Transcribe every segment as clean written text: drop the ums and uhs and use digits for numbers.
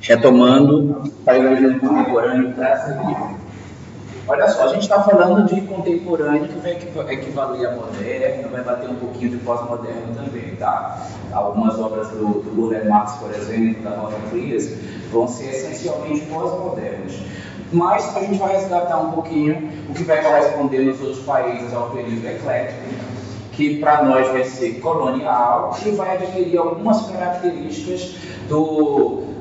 retomando paisagismo contemporâneo brasileiro. Olha só, a gente está falando de contemporâneo que vai equivaler a moderno, vai bater um pouquinho de pós-moderno também, tá? Algumas obras do Burle Marx, por exemplo, da Rosa Frias, vão ser essencialmente pós-modernas. Mas a gente vai resgatar um pouquinho o que vai corresponder nos outros países ao período eclético, que para nós vai ser colonial e vai adquirir algumas características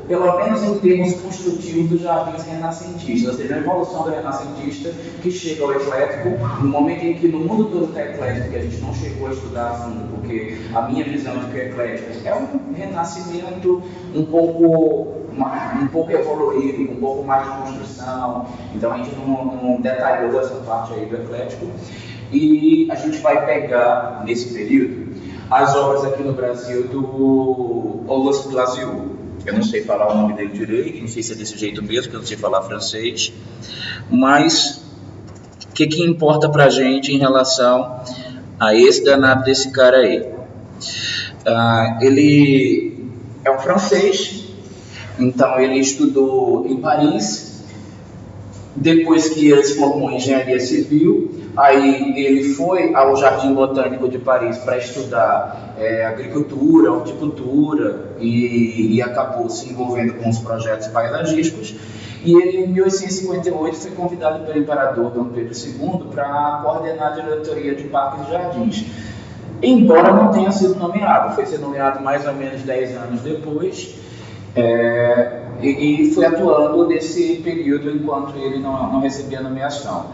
pelo menos em termos construtivos, dos jardins renascentistas, ou seja, a evolução do renascentista que chega ao eclético, no momento em que no mundo todo está eclético, que a gente não chegou a estudar a fundo, porque a minha visão de que o eclético é um renascimento um pouco evoluído, um pouco mais de construção, então a gente não detalhou essa parte aí do eclético, e a gente vai pegar, nesse período, as obras aqui no Brasil do Auguste Glasieux. Eu não sei falar o nome dele direito, não sei se é desse jeito mesmo, porque eu não sei falar francês, mas o que importa pra gente em relação a esse danado desse cara aí? Ele é um francês, então ele estudou em Paris, depois que ele se formou em engenharia civil, aí ele foi ao Jardim Botânico de Paris para estudar agricultura, horticultura e acabou se envolvendo com os projetos paisagísticos. E ele, em 1858, foi convidado pelo imperador Dom Pedro II para coordenar a diretoria de parques e jardins. Embora não tenha sido nomeado, foi ser nomeado mais ou menos 10 anos depois, e foi atuando nesse período enquanto ele não recebia nomeação.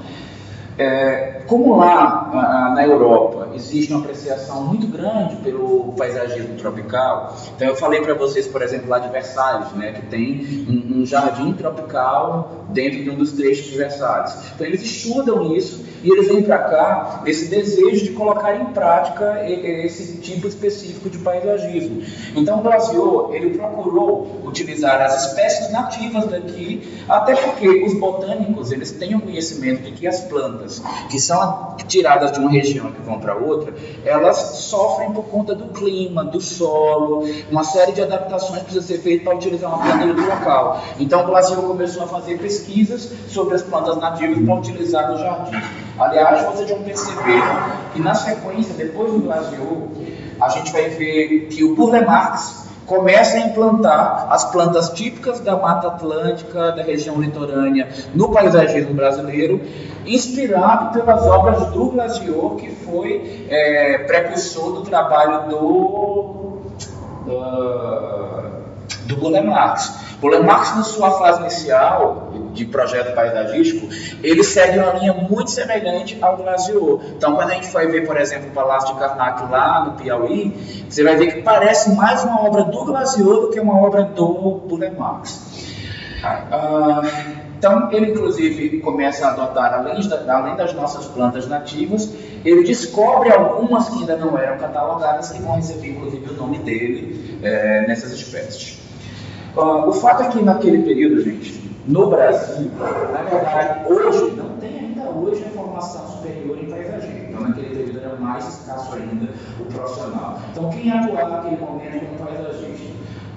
Como lá na Europa existe uma apreciação muito grande pelo paisagismo tropical, então eu falei para vocês, por exemplo, lá de Versalhes, né, que tem um jardim tropical dentro de um dos trechos de Versalhes. Então eles estudam isso e eles vêm para cá nesse desejo de colocar em prática esse tipo específico de paisagismo. Então o Glasieux, ele procurou utilizar as espécies nativas daqui, até porque os botânicos, eles têm o conhecimento de que as plantas que são tiradas de uma região e que vão para outra, elas sofrem por conta do clima, do solo, uma série de adaptações que precisa ser feita para utilizar uma planta do local. Então o Glasieux começou a fazer pesquisas sobre as plantas nativas para utilizar no jardim. Aliás, vocês vão perceber que na sequência, depois do Glasieux, a gente vai ver que o Burle Marx começa a implantar as plantas típicas da Mata Atlântica, da região litorânea, no paisagismo brasileiro, inspirado pelas obras do Glasieux, que foi precursor do trabalho do Burle Marx. Burle Marx, na sua fase inicial de projeto paisagístico, ele segue uma linha muito semelhante ao Glasieux. Então, quando a gente foi ver, por exemplo, o Palácio de Karnak lá no Piauí, você vai ver que parece mais uma obra do Glasieux do que uma obra do Burle Marx. Então, ele inclusive começa a adotar, além das nossas plantas nativas, ele descobre algumas que ainda não eram catalogadas, que vão receber inclusive o nome dele nessas espécies. O fato é que naquele período, gente, no Brasil, na verdade, hoje, não tem ainda hoje a formação superior em paisagismo. Então, naquele período era mais escasso ainda o profissional. Então, quem atuava naquele momento como paisagista?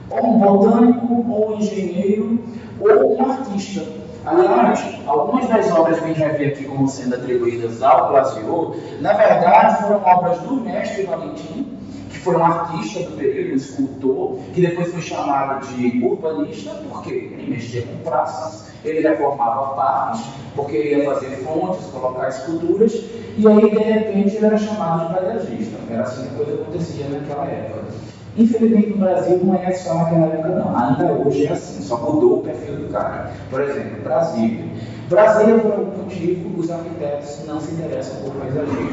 Ou um botânico, ou um engenheiro, ou um artista. Aliás, algumas das obras que a gente vai ver aqui como sendo atribuídas ao Glasieux, na verdade, foram obras do mestre Valentim, que foi um artista do período, um escultor, que depois foi chamado de urbanista, porque ele mexia com praças, ele reformava parques, porque ele ia fazer fontes, colocar esculturas, e aí, de repente, ele era chamado de paisagista. Era assim que a coisa acontecia naquela época. Infelizmente, no Brasil não é só naquela época, não. Ainda hoje é assim, só mudou o perfil do cara. Por exemplo, Brasília. Brasília, por algum motivo, os arquitetos não se interessam por paisagismo.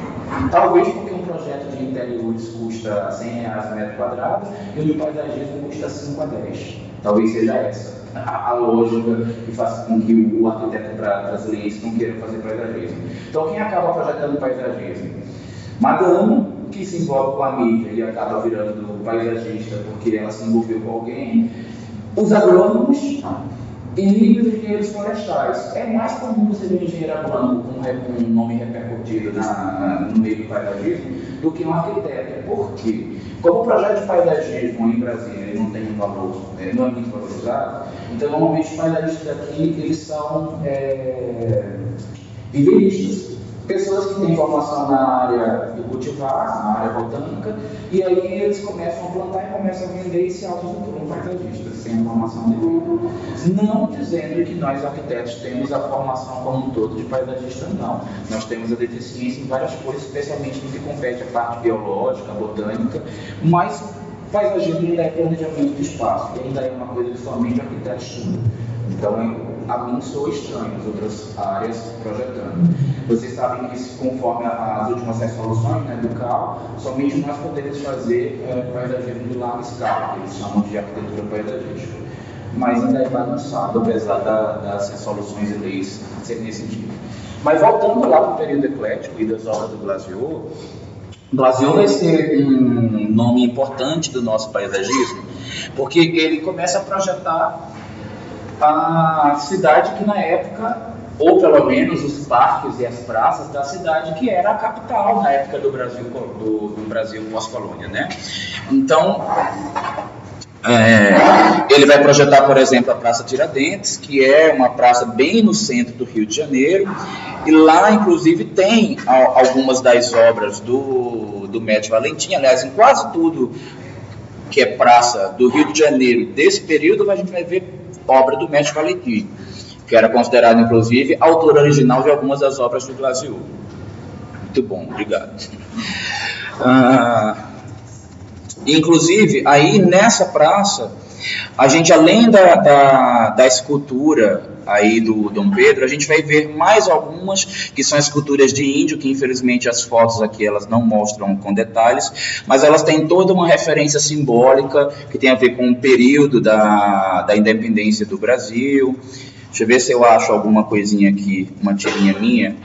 Talvez porque um projeto de interiores custa R$100 o metro quadrado e o de paisagismo custa 5 a 10. Talvez seja essa a lógica que faz com que o arquiteto brasileiro não queira fazer paisagismo. Então, quem acaba projetando paisagismo? Madame, que se envolve com a mídia e acaba virando paisagista porque ela se envolveu com alguém. Os agrônomos, e os engenheiros florestais. É mais comum você ver um engenheiro agrônomo com um nome repercutido no meio do paisagismo do que um arquiteto. Por quê? Como o projeto de paisagismo em Brasília ele não tem um valor, não é muito valorizado, então normalmente os paisagistas aqui eles são viveiristas. Pessoas que têm formação na área de cultivar, na área botânica, e aí eles começam a plantar e começam a vender e se autotitulam paisagistas, sem a formação devida. Não dizendo que nós arquitetos temos a formação como um todo de paisagista, não. Nós temos a deficiência em várias coisas, especialmente no que compete a parte biológica, botânica, mas paisagismo ainda é planejamento de espaço, e ainda é uma coisa que somente o arquiteto estuda. Então, a mim soa estranho as outras áreas projetando. Vocês sabem que, conforme as últimas resoluções do CAL, somente nós podemos fazer paisagismo de larga escala, que eles chamam de arquitetura paisagística. Mas ainda é bagunçado, apesar das resoluções e leis serem nesse sentido. Mas voltando lá para o período eclético e das obras do Glasiou, Glasiou vai ser um nome importante do nosso paisagismo, porque ele começa a projetar a cidade que na época, ou pelo menos os parques e as praças da cidade que era a capital na época do Brasil, do Brasil pós-colônia, né? Então, ele vai projetar, por exemplo, a Praça Tiradentes, que é uma praça bem no centro do Rio de Janeiro, e lá, inclusive, tem algumas das obras do Médici Valentim. Aliás, em quase tudo que é praça do Rio de Janeiro desse período, a gente vai ver obra do Médici Valentim, que era considerado, inclusive, autor original de algumas das obras do Glasiou. Muito bom, obrigado. Inclusive, aí nessa praça, a gente, além da escultura aí do Dom Pedro, a gente vai ver mais algumas que são esculturas de índio, que infelizmente as fotos aqui elas não mostram com detalhes, mas elas têm toda uma referência simbólica que tem a ver com o período da independência do Brasil. Deixa eu ver se eu acho alguma coisinha aqui, uma tirinha minha,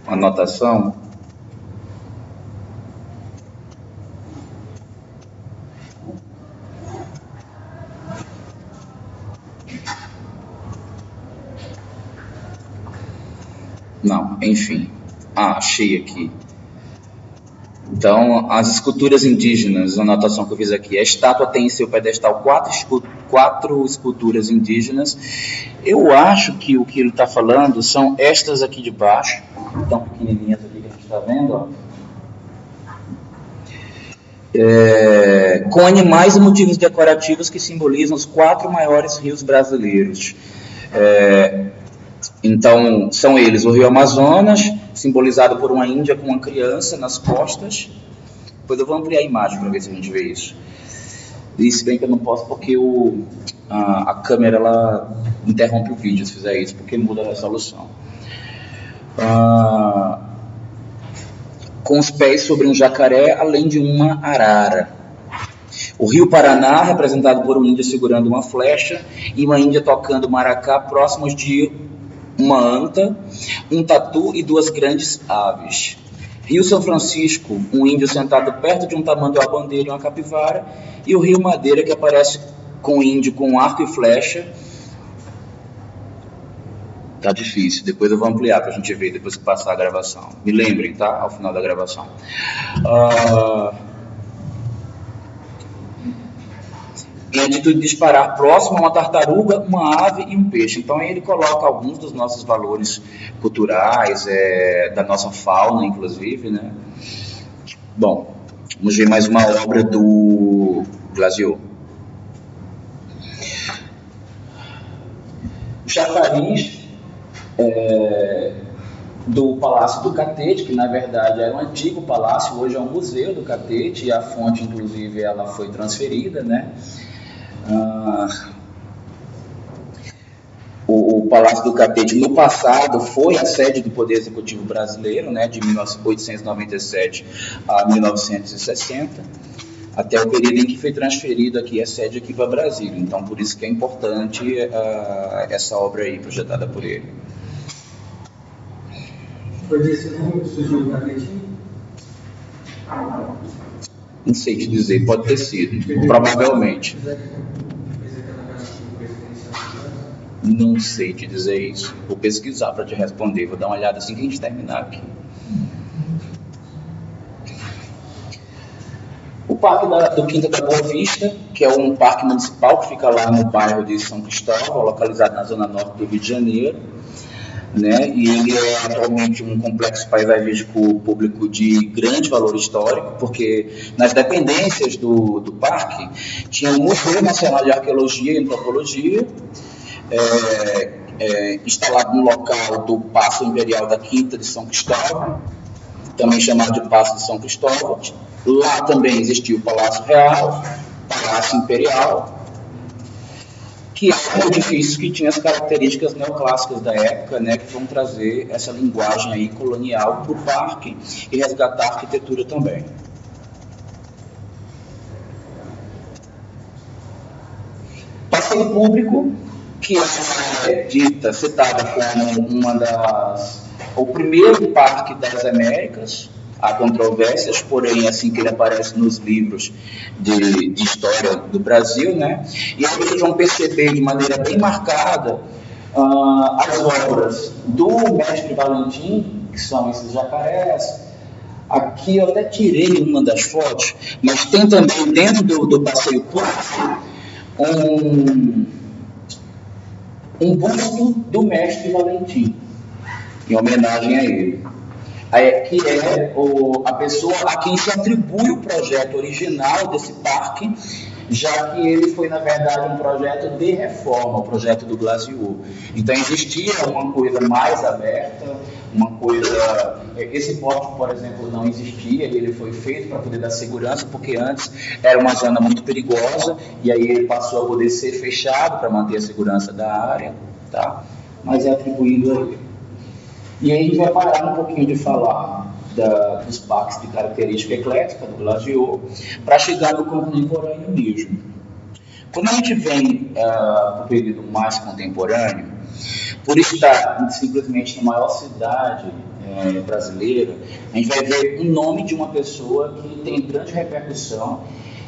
uma anotação. Não, enfim. Achei aqui. Então, as esculturas indígenas, a anotação que eu fiz aqui, a estátua tem em seu pedestal quatro esculturas indígenas. Eu acho que o que ele está falando são estas aqui de baixo, tão pequenininhas aqui que a gente está vendo, ó. Com animais e motivos decorativos que simbolizam os 4 maiores rios brasileiros. Então, são eles: o Rio Amazonas, simbolizado por uma índia com uma criança nas costas. Depois eu vou ampliar a imagem para ver se a gente vê isso. E se bem que eu não posso porque a câmera ela interrompe o vídeo se fizer isso, porque muda a resolução. Com os pés sobre um jacaré, além de uma arara. O Rio Paraná, representado por um índio segurando uma flecha e uma índia tocando maracá, próximos de uma anta, um tatu e 2 grandes aves. Rio São Francisco, um índio sentado perto de um tamanduá-bandeira e uma capivara, e o Rio Madeira, que aparece com o índio com arco e flecha. Tá difícil, depois eu vou ampliar para a gente ver, depois que passar a gravação. Me lembrem, tá? Ao final da gravação. Em atitude de disparar próximo a uma tartaruga, uma ave e um peixe. Então ele coloca alguns dos nossos valores culturais, da nossa fauna, inclusive, né? Bom, vamos ver mais uma obra do Glasiou. O chafariz do Palácio do Catete, que na verdade era um antigo palácio, hoje é um museu do Catete, e a fonte, inclusive, ela foi transferida, né? O Palácio do Catete, no passado, foi a sede do Poder Executivo Brasileiro, né, de 1897 a 1960, até o período em que foi transferido aqui a sede aqui para Brasília. Então, por isso que é importante essa obra aí, projetada por ele. Foi desse nome que surgiu o Catetinho? Não sei te dizer, pode ter sido, provavelmente. Não sei te dizer isso. Vou pesquisar para te responder. Vou dar uma olhada assim que a gente terminar aqui. O Parque do Quinta da Boa Vista, que é um parque municipal que fica lá no bairro de São Cristóvão, localizado na zona norte do Rio de Janeiro, né? E ele é atualmente um complexo paisagístico público de grande valor histórico, porque nas dependências do parque tinha o Museu Nacional de Arqueologia e Antropologia, instalado no local do Paço Imperial da Quinta de São Cristóvão, também chamado de Paço de São Cristóvão. Lá também existia o Palácio Real, Palácio Imperial, que é um edifício que tinha as características neoclássicas da época, né, que vão trazer essa linguagem aí colonial para o parque e resgatar a arquitetura também. Passeio público, que é citada como o primeiro parque das Américas. Há controvérsias, porém, assim que ele aparece nos livros de história do Brasil, né? E aí vocês vão perceber de maneira bem marcada as obras do mestre Valentim, que são esses jacarés. Aqui eu até tirei uma das fotos, mas tem também dentro do passeio público um busto do mestre Valentim, em homenagem a ele. Que é a pessoa a quem se atribui o projeto original desse parque, já que ele foi, na verdade, um projeto de reforma, o projeto do Glasiou. Então, existia uma coisa mais aberta, uma coisa... Esse porte, por exemplo, não existia, e ele foi feito para poder dar segurança, porque antes era uma zona muito perigosa, e aí ele passou a poder ser fechado para manter a segurança da área, tá? Mas é atribuído a ele. E aí a gente vai parar um pouquinho de falar dos parques de característica eclética, do Glasiou, para chegar no contemporâneo mesmo. Quando a gente vem para o período mais contemporâneo, por estar simplesmente na maior cidade brasileira, a gente vai ver o nome de uma pessoa que tem grande repercussão,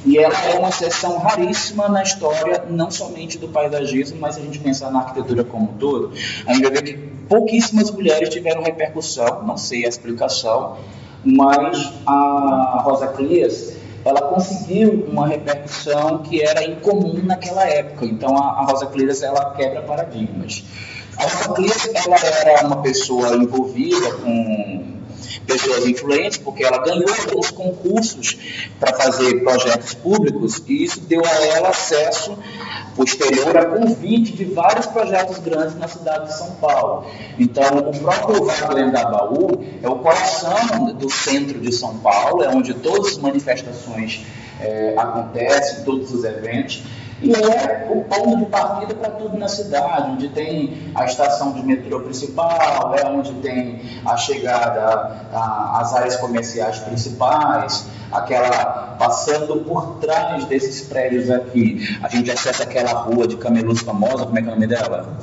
e ela é uma exceção raríssima na história, não somente do paisagismo, mas se a gente pensar na arquitetura como um todo, a gente vai ver que pouquíssimas mulheres tiveram repercussão, não sei a explicação, mas a Rosa Cleas, ela conseguiu uma repercussão que era incomum naquela época. Então a Rosa Cleas, ela quebra paradigmas. A Rosa Cleas, ela era uma pessoa envolvida com pessoas influentes, porque ela ganhou alguns concursos para fazer projetos públicos, e isso deu a ela acesso posterior a convite de vários projetos grandes na cidade de São Paulo. Então, o próprio Vale do Engabaú é o coração do centro de São Paulo, é onde todas as manifestações acontecem, todos os eventos, e é o ponto de partida para tudo na cidade, onde tem a estação de metrô principal, é onde tem a chegada às áreas comerciais principais, passando por trás desses prédios aqui. A gente acessa aquela rua de camelôs famosa, como é que é o nome dela?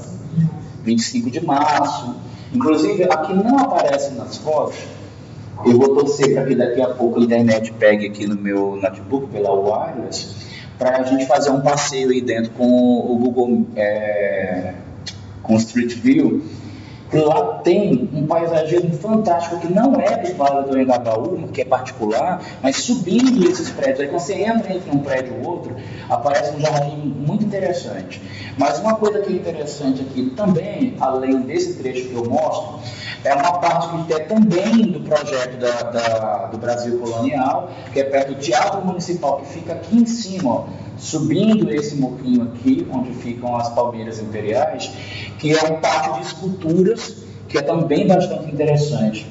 25 de março. Inclusive, aqui não aparece nas fotos. Eu vou torcer para que daqui a pouco a internet pegue aqui no meu notebook pela wireless, para a gente fazer um passeio aí dentro com o Google, com o Street View. E lá tem um paisagismo fantástico que não é do Vale do Engabaú, que é particular, mas subindo esses prédios. Aí quando você entra entre um prédio e outro, aparece um jardim muito interessante. Mas uma coisa que é interessante aqui também, além desse trecho que eu mostro, é uma parte que é também do projeto do Brasil Colonial, que é perto do Teatro Municipal, que fica aqui em cima, ó, subindo esse morrinho aqui, onde ficam as palmeiras imperiais, que é um pátio de esculturas, que é também bastante interessante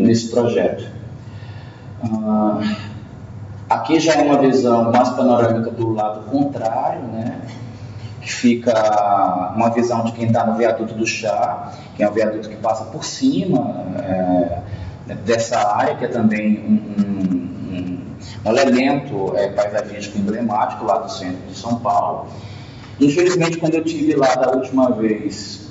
nesse projeto. Aqui já é uma visão mais panorâmica do lado contrário, né? Que fica uma visão de quem está no viaduto do Chá, que é um viaduto que passa por cima dessa área, que é também um elemento paisagístico emblemático lá do centro de São Paulo. Infelizmente, quando eu estive lá da última vez,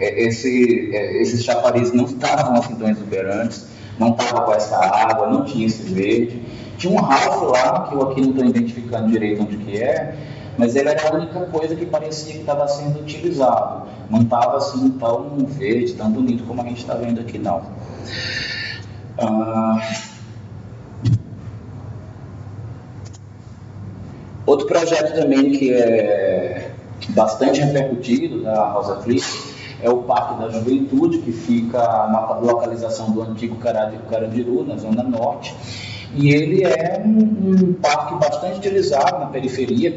esses chafarizes não estavam assim tão exuberantes, não estava com essa água, não tinha esse verde. Tinha um Ralph lá, que eu aqui não estou identificando direito onde que é, mas ele era a única coisa que parecia que estava sendo utilizado. Não estava assim tão verde, tão bonito como a gente está vendo aqui, não. Outro projeto também que é bastante repercutido da Rosa Clears é o Parque da Juventude, que fica na localização do antigo Carandiru, na Zona Norte. E ele é um parque bastante utilizado na periferia,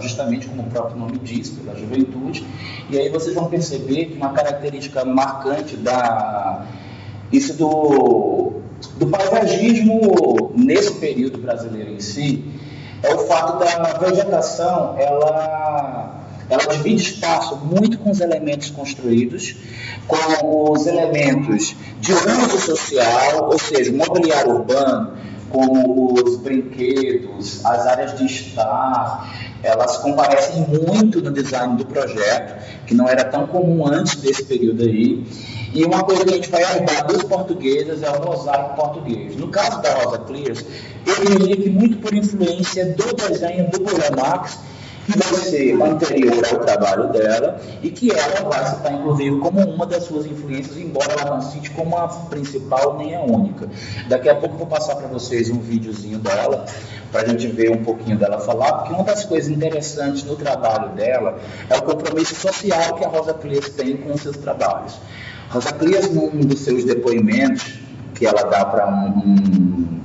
justamente como o próprio nome diz, pela juventude. E aí vocês vão perceber que uma característica marcante do paisagismo nesse período brasileiro em si é o fato da vegetação, ela divide espaço muito com os elementos construídos, com os elementos de uso social, ou seja, o mobiliário urbano, como os brinquedos, as áreas de estar, elas comparecem muito no design do projeto, que não era tão comum antes desse período aí. E uma coisa que a gente vai herdar dos portugueses é o mosaico português. No caso da Rosa Clears, eu diria que muito por influência do desenho do Burle Marx, que vai ser anterior ao trabalho dela e que ela vai citar, inclusive, como uma das suas influências, embora ela não cite como a principal nem a única. Daqui a pouco eu vou passar para vocês um videozinho dela, para a gente ver um pouquinho dela falar, porque uma das coisas interessantes no trabalho dela é o compromisso social que a Rosa Clears tem com os seus trabalhos. Rosa Clears, num dos seus depoimentos, que ela dá para um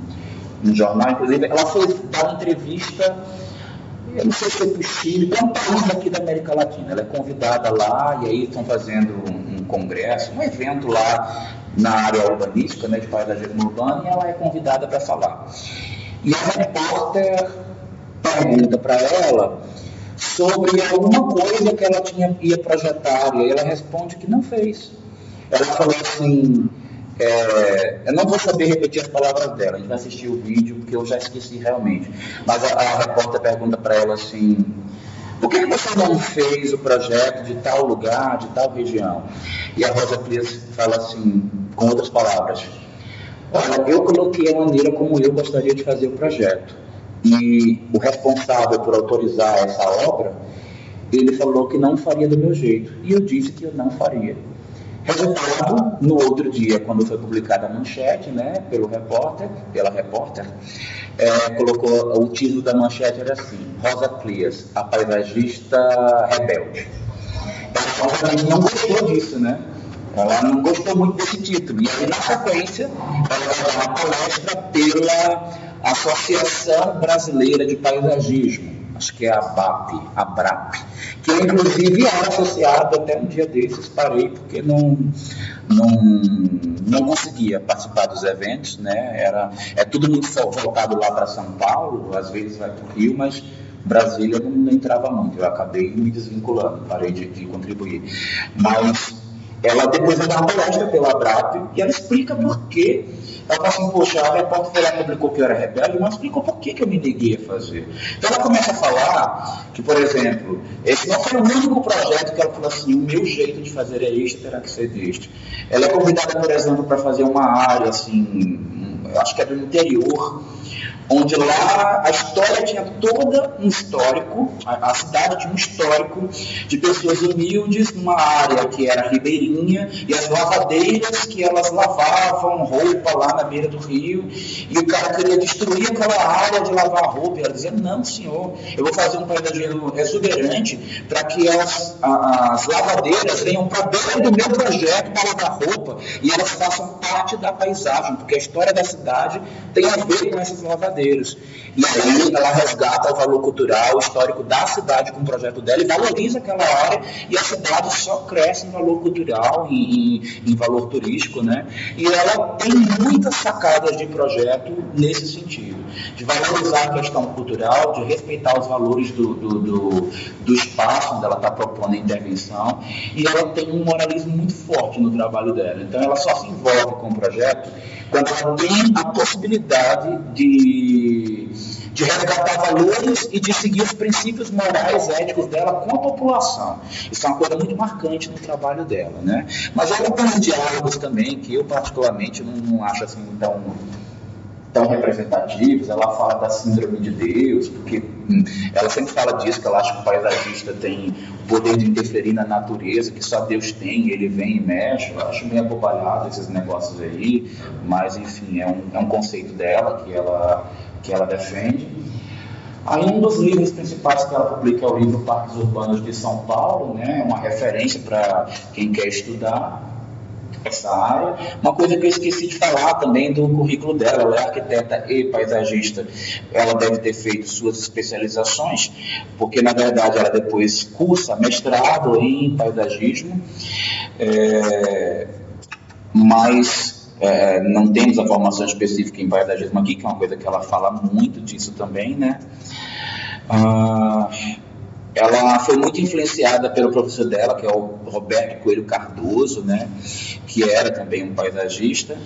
jornal, inclusive, ela foi dar uma entrevista, eu não sei se foi para o Chile, para um país daqui da América Latina. Ela é convidada lá e aí estão fazendo um congresso, um evento lá na área urbanística, né, de paisagismo urbano, e ela é convidada para falar. E a repórter pergunta para ela sobre alguma coisa que ela ia projetar, e aí ela responde que não fez. Ela falou assim, eu não vou saber repetir as palavras dela, a gente vai assistir o vídeo porque eu já esqueci realmente, mas a repórter pergunta para ela assim, por que você não fez o projeto de tal lugar, de tal região? E a Rosa Clears fala assim, com outras palavras, olha, eu coloquei a maneira como eu gostaria de fazer o projeto, e o responsável por autorizar essa obra, ele falou que não faria do meu jeito, e eu disse que eu não faria. Resultado, no outro dia, quando foi publicada a manchete, né, pela repórter, colocou o título da manchete era assim, Rosa Clears, a paisagista rebelde. Ela obviamente não gostou disso, né? Ela não gostou muito desse título. E aí, na sequência, ela vai dar uma palestra pela Associação Brasileira de Paisagismo, acho que é a ABRAP, que eu inclusive era associado até um dia desses, parei porque não conseguia participar dos eventos, né? É tudo muito voltado lá para São Paulo, às vezes vai para o Rio, mas Brasília não entrava muito, eu acabei me desvinculando, parei de contribuir. Mas ela depois vai dar uma palestra pela ABRAP e ela explica por quê. Ela fala assim, poxa, a repórter foi lá, publicou que eu era rebelde, mas explicou por que eu me neguei a fazer. Então ela começa a falar que, por exemplo, esse não foi o único projeto que ela falou assim, o meu jeito de fazer é este, terá que ser deste. Ela é convidada, por exemplo, para fazer uma área, assim, acho que é do interior, onde lá a história tinha toda um histórico, a cidade tinha um histórico de pessoas humildes numa área que era ribeirinha e as lavadeiras que elas lavavam roupa lá na beira do rio e o cara queria destruir aquela área de lavar roupa e ela dizia, não senhor, eu vou fazer um paisagismo exuberante para que as lavadeiras venham para dentro do meu projeto para lavar roupa e elas façam parte da paisagem, porque a história da cidade tem a ver com essas lavadeiras. E aí ela resgata o valor cultural, histórico da cidade com o projeto dela e valoriza aquela área e a cidade só cresce em valor cultural e em valor turístico, né? E ela tem muitas sacadas de projeto nesse sentido, de valorizar a questão cultural, de respeitar os valores do espaço onde ela está propondo a intervenção e ela tem um moralismo muito forte no trabalho dela. Então ela só se envolve com o projeto quando ela tem a possibilidade de resgatar valores e de seguir os princípios morais, éticos dela com a população. Isso é uma coisa muito marcante no trabalho dela, né? Mas há alguns diálogos também que eu particularmente não acho assim tão representativos. Ela fala da síndrome de Deus, porque ela sempre fala disso, que ela acha que o paisagista tem o poder de interferir na natureza, que só Deus tem, ele vem e mexe. Eu acho meio abobalhado esses negócios aí, mas enfim, é um conceito dela que ela defende. Aí um dos livros principais que ela publica é o livro Parques Urbanos de São Paulo, né? Uma referência para quem quer estudar essa área. Uma coisa que eu esqueci de falar também do currículo dela: ela é arquiteta e paisagista. Ela deve ter feito suas especializações, porque na verdade ela depois cursa mestrado em paisagismo, mas não temos a formação específica em paisagismo aqui, que é uma coisa que ela fala muito disso também, né? Ela foi muito influenciada pelo professor dela, que é o Roberto Coelho Cardoso, né, que era também um paisagista.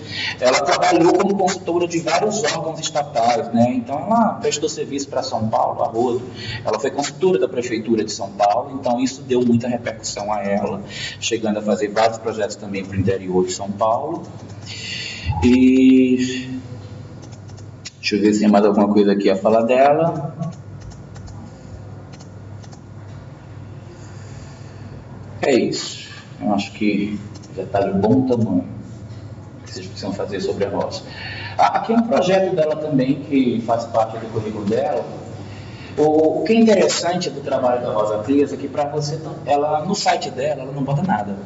Ela trabalhou como consultora de vários órgãos estatais, né, então ela prestou serviço para São Paulo, a rodo. Ela foi consultora da Prefeitura de São Paulo, então isso deu muita repercussão a ela, chegando a fazer vários projetos também para o interior de São Paulo. E deixa eu ver se tem mais alguma coisa aqui a falar dela. É isso. Eu acho que já está de bom tamanho que vocês precisam fazer sobre a roça. Aqui é um projeto dela também que faz parte do currículo dela. O que é interessante do trabalho da Rosa Frias é que para você, ela no site dela, ela não bota nada.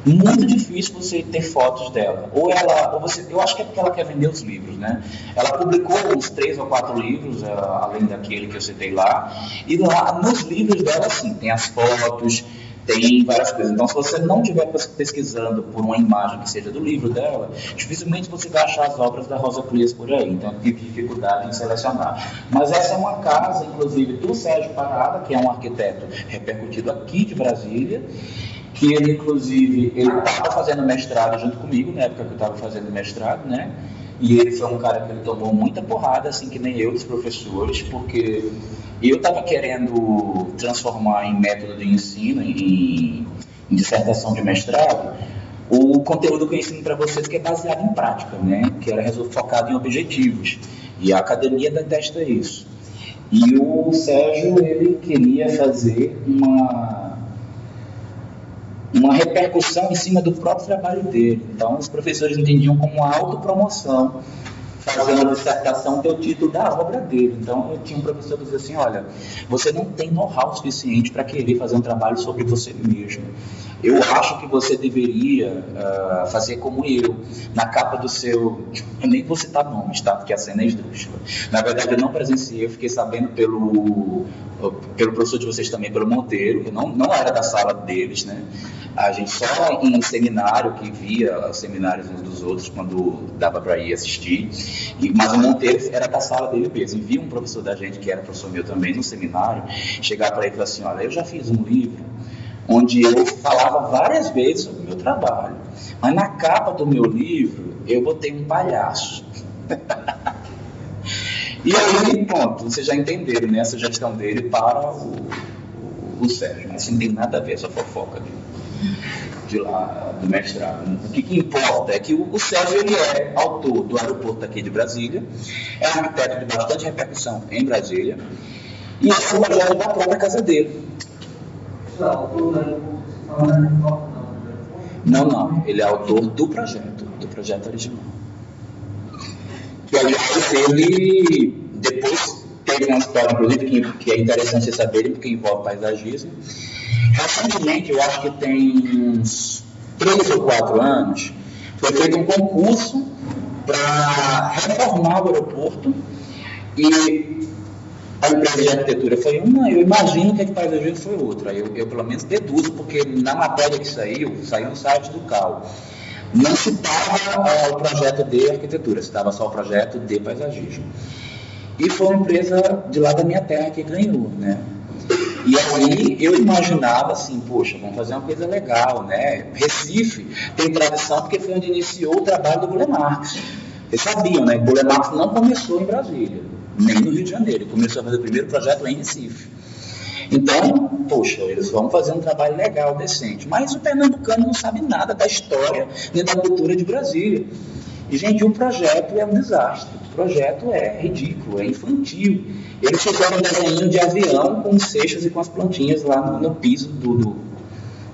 Muito difícil você ter fotos dela. Eu acho que é porque ela quer vender os livros, né? Ela publicou uns 3 ou 4 livros, além daquele que eu citei lá. E lá nos livros dela, sim, tem as fotos, tem várias coisas. Então, se você não estiver pesquisando por uma imagem que seja do livro dela, dificilmente você vai achar as obras da Rosa Frias por aí. Então, eu tive dificuldade em selecionar. Mas essa é uma casa, inclusive, do Sérgio Parada, que é um arquiteto repercutido aqui de Brasília, que ele, inclusive, ele estava fazendo mestrado junto comigo, na época que eu estava fazendo mestrado, né? E ele foi um cara que ele tomou muita porrada, assim que nem eu, dos professores, porque eu estava querendo transformar em método de ensino, em dissertação de mestrado, o conteúdo que eu ensino para vocês, que é baseado em prática, né? Que era focado em objetivos. E a academia detesta isso. E o Sérgio, ele queria fazer uma repercussão em cima do próprio trabalho dele. Então, os professores entendiam como uma autopromoção, fazer uma dissertação ter o título da obra dele. Então, eu tinha um professor que dizia assim: olha, você não tem know-how suficiente para querer fazer um trabalho sobre você mesmo. Eu acho que você deveria fazer como eu, na capa do seu... Eu nem vou citar nomes, tá? Porque a cena é esdrúxula. Na verdade, eu não presenciei, eu fiquei sabendo pelo professor de vocês também, pelo Monteiro. Eu não era da sala deles, né? A gente só em seminário, que via os seminários uns dos outros, quando dava para ir assistir. Mas o Monteiro era da sala dele mesmo. E vi um professor da gente, que era professor meu também, no seminário, chegar para ele e falar assim: olha, eu já fiz um livro onde eu falava várias vezes sobre o meu trabalho, mas na capa do meu livro eu botei um palhaço. E aí, pronto, vocês já entenderam, né, a sugestão dele para o Sérgio, mas isso não tem nada a ver, essa fofoca de lá do mestrado. O que importa é que o Sérgio, ele é autor do aeroporto aqui de Brasília, é um arquiteto de bastante repercussão em Brasília, e esse é o projeto da própria casa dele. Não, ele é autor do projeto original. Que, aliás, ele depois teve uma história, inclusive, que é interessante vocês saberem, porque envolve paisagismo. Recentemente, eu acho que tem uns 3 ou 4 anos, foi feito um concurso para reformar o aeroporto, e a empresa de arquitetura foi uma, eu imagino que a de paisagismo foi outra. Eu pelo menos deduzo, porque na matéria que saiu no site do CAL. Não citava o projeto de arquitetura, citava só o projeto de paisagismo. E foi uma empresa de lá da minha terra que ganhou, né? E aí eu imaginava assim: poxa, vamos fazer uma coisa legal, né? Recife tem tradição porque foi onde iniciou o trabalho do Burle Marx. Vocês sabiam, né? O Burle Marx não começou em Brasília, nem no Rio de Janeiro. Ele começou a fazer o primeiro projeto lá em Recife. Então, poxa, eles vão fazer um trabalho legal, decente. Mas o pernambucano não sabe nada da história nem da cultura de Brasília. E, gente, o projeto é um desastre, o projeto é ridículo, é infantil. Eles fizeram um desenho de avião com os seixos e com as plantinhas lá no piso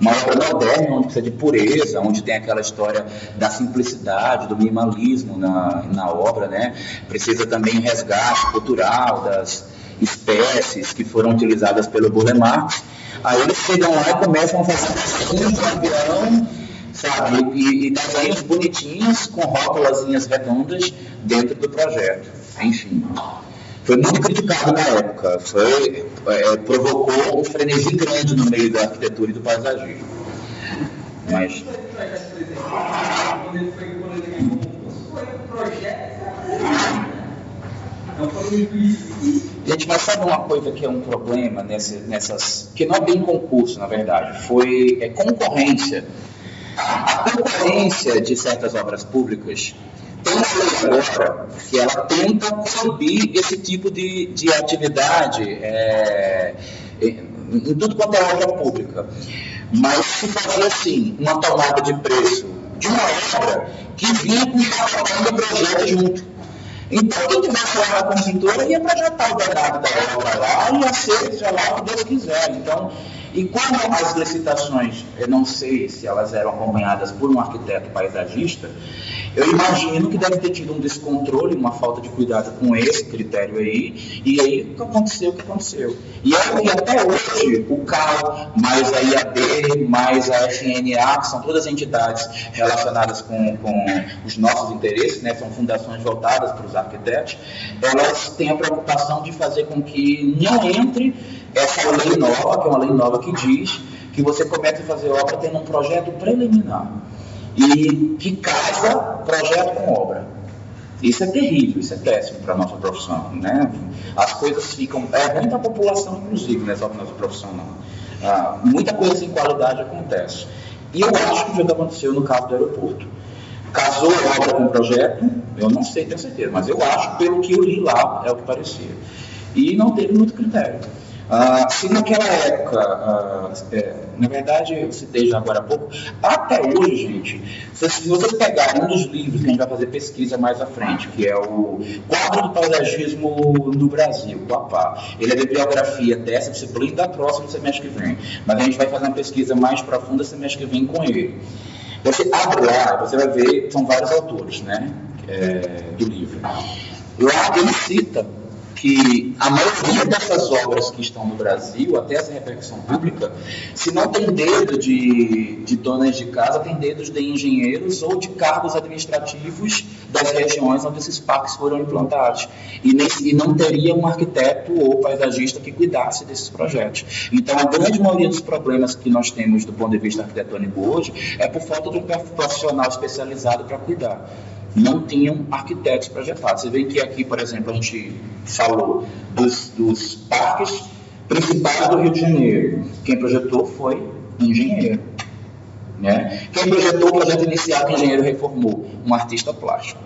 uma obra moderna, onde precisa de pureza, onde tem aquela história da simplicidade, do minimalismo na obra, né? Precisa também resgate cultural das espécies que foram utilizadas pelo Burle Marx. Aí eles chegam lá e começam a fazer desenhos de avião, sabe? E desenhos bonitinhos com rótulazinhas redondas dentro do projeto. Enfim, foi muito criticado na época, provocou um frenesi grande no meio da arquitetura e do paisagismo. Mas... Gente, mas sabe uma coisa que é um problema nessas... que não é bem concurso, na verdade, foi concorrência. A concorrência de certas obras públicas tem uma lei agora que ela tenta proibir esse tipo de atividade em tudo quanto é obra pública. Mas se fazia assim, uma tomada de preço de uma obra que vinha com o do projeto junto. Então, quem tivesse lá na consultora ia projetar o danado da obra lá e ia ser, seja lá o que Deus quiser. Então, e como as licitações, eu não sei se elas eram acompanhadas por um arquiteto paisagista, eu imagino que deve ter tido um descontrole, uma falta de cuidado com esse critério aí, e aí aconteceu o que aconteceu. E até hoje, o CAL, mais a IAB, mais a FNA, que são todas entidades relacionadas com os nossos interesses, né, são fundações voltadas para os arquitetos, elas têm a preocupação de fazer com que não entre essa lei nova, que é uma lei nova que diz que você começa a fazer obra tendo um projeto preliminar. E que casa projeto com obra. Isso é terrível, isso é péssimo para a nossa profissão, né? As coisas ficam... É ruim para a população, inclusive, né? Só para a nossa profissão, não. Muita coisa sem qualidade acontece. E eu acho que já aconteceu no caso do aeroporto. Casou a obra com o projeto, eu não sei, tenho certeza, mas eu acho, pelo que eu li lá, é o que parecia. E não teve muito critério. Se naquela época, na verdade eu citei já agora há pouco, até hoje, gente, se vocês pegarem um dos livros que a gente vai fazer pesquisa mais à frente, que é o Quadro do Paisagismo no Brasil, Quapá, ele é bibliografia dessa disciplina e da próxima semestre que vem, mas a gente vai fazer uma pesquisa mais profunda semestre que vem com ele. Você abre lá, você vai ver, são vários autores, né, do livro. Lá ele cita que a maioria dessas obras que estão no Brasil, até essa repercussão pública, se não tem dedo de donas de casa, tem dedos de engenheiros ou de cargos administrativos das regiões onde esses parques foram implantados. E não teria um arquiteto ou paisagista que cuidasse desses projetos. Então, a grande maioria dos problemas que nós temos do ponto de vista arquitetônico hoje é por falta de um profissional especializado para cuidar. Não tinham arquitetos projetados. Você vê que aqui, por exemplo, a gente falou dos parques principais do Rio de Janeiro. Quem projetou foi engenheiro. Né? Quem projetou o projeto inicial que o engenheiro reformou? Um artista plástico.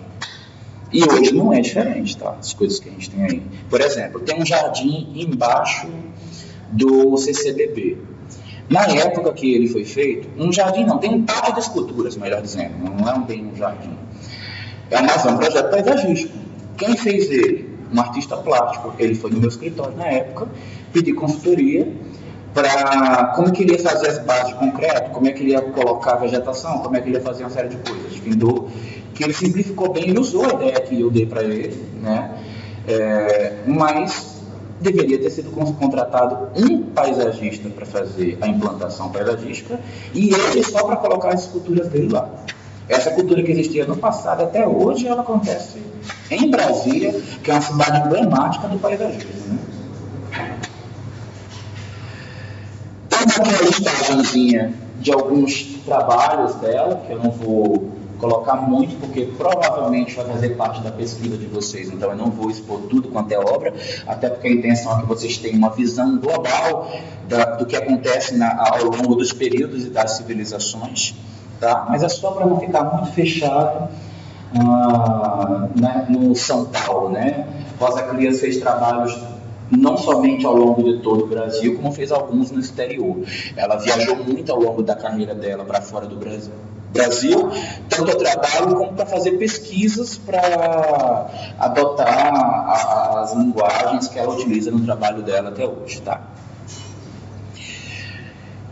E hoje não é diferente, tá? As coisas que a gente tem aí. Por exemplo, tem um jardim embaixo do CCBB. Na época que ele foi feito, um jardim não, tem um pátio de esculturas, melhor dizendo, não é bem um jardim. Mas é um projeto paisagístico. Quem fez ele? Um artista plástico. Ele foi no meu escritório na época, pedi consultoria para como que ele ia fazer as bases de concreto, como é que ele ia colocar a vegetação, como é que ele ia fazer uma série de coisas. Findou que ele simplificou bem, ele usou a ideia que eu dei para ele, né? Mas deveria ter sido contratado um paisagista para fazer a implantação paisagística e ele só para colocar as esculturas dele lá. Essa cultura que existia no passado até hoje, ela acontece em Brasília, que é uma cidade emblemática do paisagismo. Né? Temos aqui uma listagenzinha de alguns trabalhos dela, que eu não vou colocar muito, porque provavelmente vai fazer parte da pesquisa de vocês, então eu não vou expor tudo quanto é obra, até porque a intenção é que vocês tenham uma visão global do que acontece ao longo dos períodos e das civilizações. Tá? Mas é só para não ficar muito fechado no São Paulo, né? Rosa Clias fez trabalhos não somente ao longo de todo o Brasil, como fez alguns no exterior. Ela viajou muito ao longo da carreira dela para fora do Brasil. Brasil, tanto a trabalho como para fazer pesquisas para adotar as linguagens que ela utiliza no trabalho dela até hoje, tá?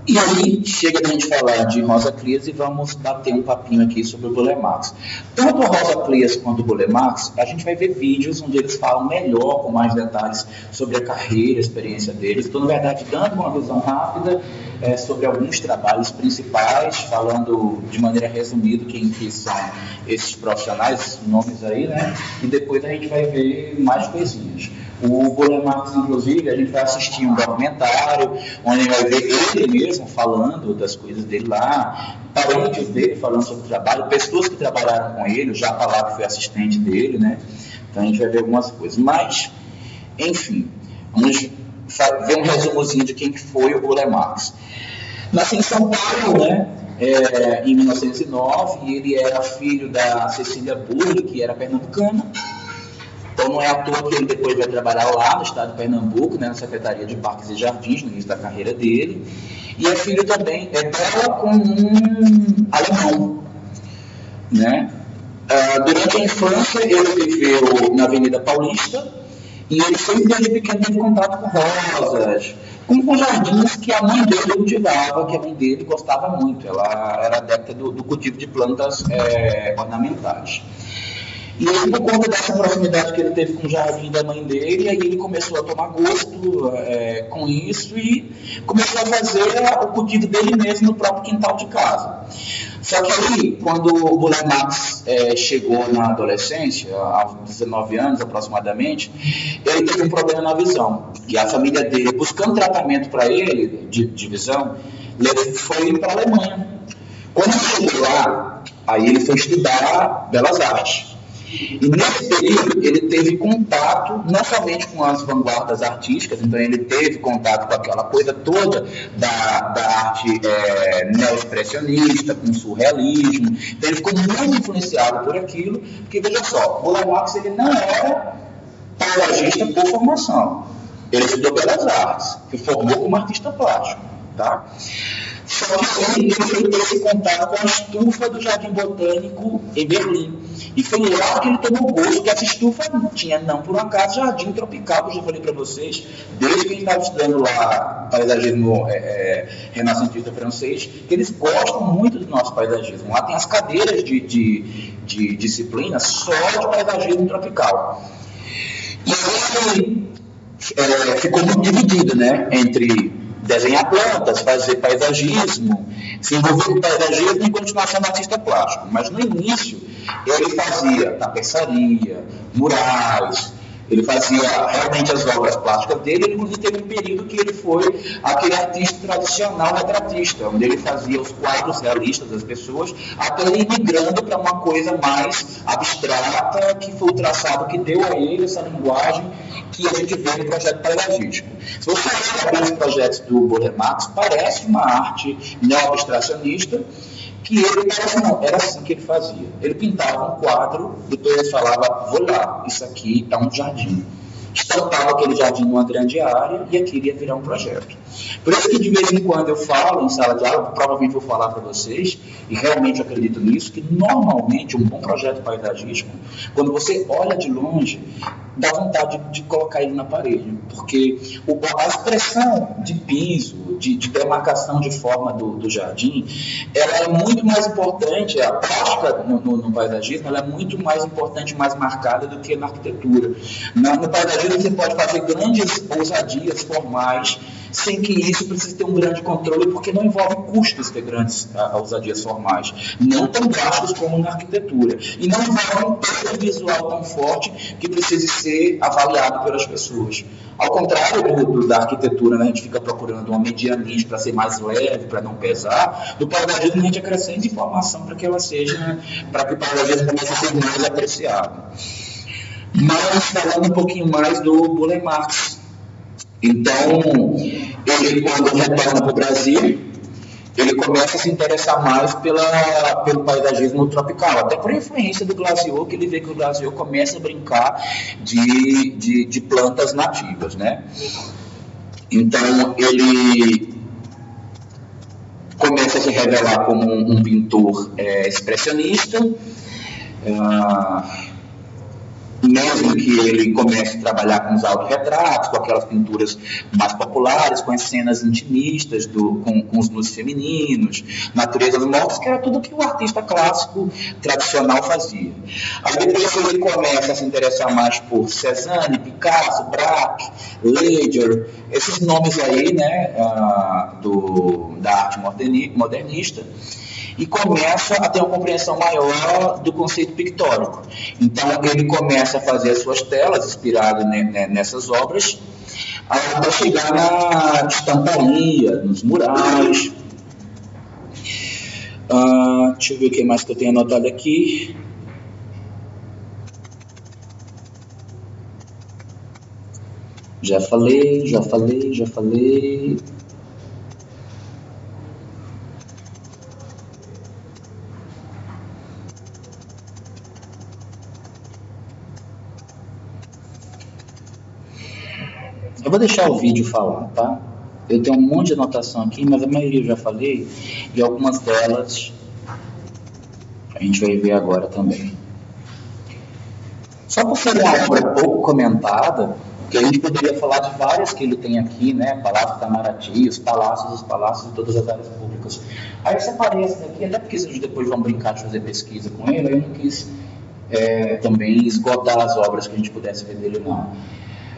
E aí, chega a gente falar de Rosa Clears e vamos bater um papinho aqui sobre o Burle Marx. Tanto a Rosa Clears quanto o Burle Marx, a gente vai ver vídeos onde eles falam melhor, com mais detalhes, sobre a carreira, a experiência deles. Estou, na verdade, dando uma visão rápida sobre alguns trabalhos principais, falando de maneira resumida quem que são esses profissionais, nomes aí, né? E depois a gente vai ver mais coisinhas. O Burle Marx, inclusive, a gente vai assistir um documentário onde a gente vai ver ele mesmo falando das coisas dele lá, parentes dele falando sobre o trabalho, pessoas que trabalharam com ele, já falaram que foi assistente dele, né? Então a gente vai ver algumas coisas. Mas, enfim, vamos ver um resumozinho de quem foi o Burle Marx. Nasceu em São Paulo, né? Em 1909, e ele era filho da Cecília Burle, que era pernambucana. Então não é à toa que ele depois vai trabalhar lá no estado de Pernambuco, né, na Secretaria de Parques e Jardins, no início da carreira dele. E é filho também dela com um alemão, né? Durante a infância ele viveu na Avenida Paulista e ele sempre desde pequeno teve contato com rosas, com jardins que a mãe dele cultivava, que a mãe dele gostava muito. Ela era adepta do cultivo de plantas ornamentais. E aí, por conta dessa proximidade que ele teve com o jardim da mãe dele, aí ele começou a tomar gosto com isso e começou a fazer o cultivo dele mesmo no próprio quintal de casa. Só que aí, quando o Burle Marx chegou na adolescência, aos 19 anos aproximadamente, ele teve um problema na visão. E a família dele, buscando tratamento para ele, de visão, ele foi para a Alemanha. Quando ele chegou lá, aí ele foi estudar Belas Artes. E nesse período ele teve contato não somente com as vanguardas artísticas, então ele teve contato com aquela coisa toda da arte neo-expressionista, com o surrealismo. Então ele ficou muito influenciado por aquilo, porque veja só, o Burle Marx ele não era paisagista por formação, ele estudou Belas Artes, se formou como artista plástico, tá? Só que ele teve esse contato com a estufa do Jardim Botânico em Berlim. E foi lá que ele tomou gosto, que essa estufa não tinha, não por um acaso, jardim tropical, que eu já falei para vocês, desde que a gente estava estudando lá paisagismo renascentista francês, que eles gostam muito do nosso paisagismo. Lá tem as cadeiras de disciplina só de paisagismo tropical. E aí ficou muito dividido, né, entre desenhar plantas, fazer paisagismo, se envolver com paisagismo e continuar sendo artista plástico. Mas no início ele fazia tapeçaria, murais, ele fazia realmente as obras plásticas dele. Ele inclusive teve um período que ele foi aquele artista tradicional retratista, onde ele fazia os quadros realistas das pessoas, até ele migrando para uma coisa mais abstrata, que foi o traçado que deu a ele essa linguagem que a gente vê no projeto paisagístico. Se você olhar bem os projetos do Burle Marx, parece uma arte neo-abstracionista, que ele era assim que ele fazia. Ele pintava um quadro, depois ele falava, vou lá, isso aqui é um jardim. Estampava aquele jardim numa grande área e aquilo ia virar um projeto. Por isso que de vez em quando eu falo em sala de aula, provavelmente vou falar para vocês, e realmente acredito nisso, que normalmente um bom projeto paisagístico, quando você olha de longe, dá vontade de colocar ele na parede, porque a expressão de piso, de demarcação de forma do jardim, ela é muito mais importante, a prática no paisagismo, ela é muito mais importante, mais marcada do que na arquitetura. No paisagismo você pode fazer grandes ousadias formais, sem que isso precise ter um grande controle, porque não envolve custos ter grandes ousadias formais, não tão drásticos como na arquitetura, e não envolve um peso visual tão forte que precise ser avaliado pelas pessoas. Ao contrário da arquitetura, né, a gente fica procurando uma medianice para ser mais leve, para não pesar. No paisagismo a gente acrescenta informação para que ela seja, para que o paisagismo comece a ser mais apreciado. Mas falando um pouquinho mais do Burle Marx. Então, ele, quando retorna para o Brasil, ele começa a se interessar mais pelo paisagismo tropical, até por influência do Glaciot, que ele vê que o Glaciot começa a brincar de plantas nativas, né? Então, ele começa a se revelar como um pintor expressionista, mesmo que ele comece a trabalhar com os autorretratos, com aquelas pinturas mais populares, com as cenas intimistas, com os nus femininos, naturezas mortas, que era tudo que o artista clássico tradicional fazia. Aí depois ele começa a se interessar mais por Cézanne, Picasso, Braque, Leger, esses nomes aí, né, da arte modernista, e começa a ter uma compreensão maior do conceito pictórico. Então, ele começa a fazer as suas telas, inspirado nessas obras, até chegar na estamparia, nos murais. Deixa eu ver o que mais que eu tenho anotado aqui. Já falei. Eu vou deixar o vídeo falar, tá? Eu tenho um monte de anotação aqui, mas a maioria eu já falei, e algumas delas a gente vai ver agora também. Só por ser uma obra pouco comentada, que a gente poderia falar de várias que ele tem aqui, né? Palácio Itamaraty, os palácios de todas as áreas públicas. Aí eu separei esse daqui, até porque vocês depois vão brincar de fazer pesquisa com ele, eu não quis também esgotar as obras que a gente pudesse ver dele, não.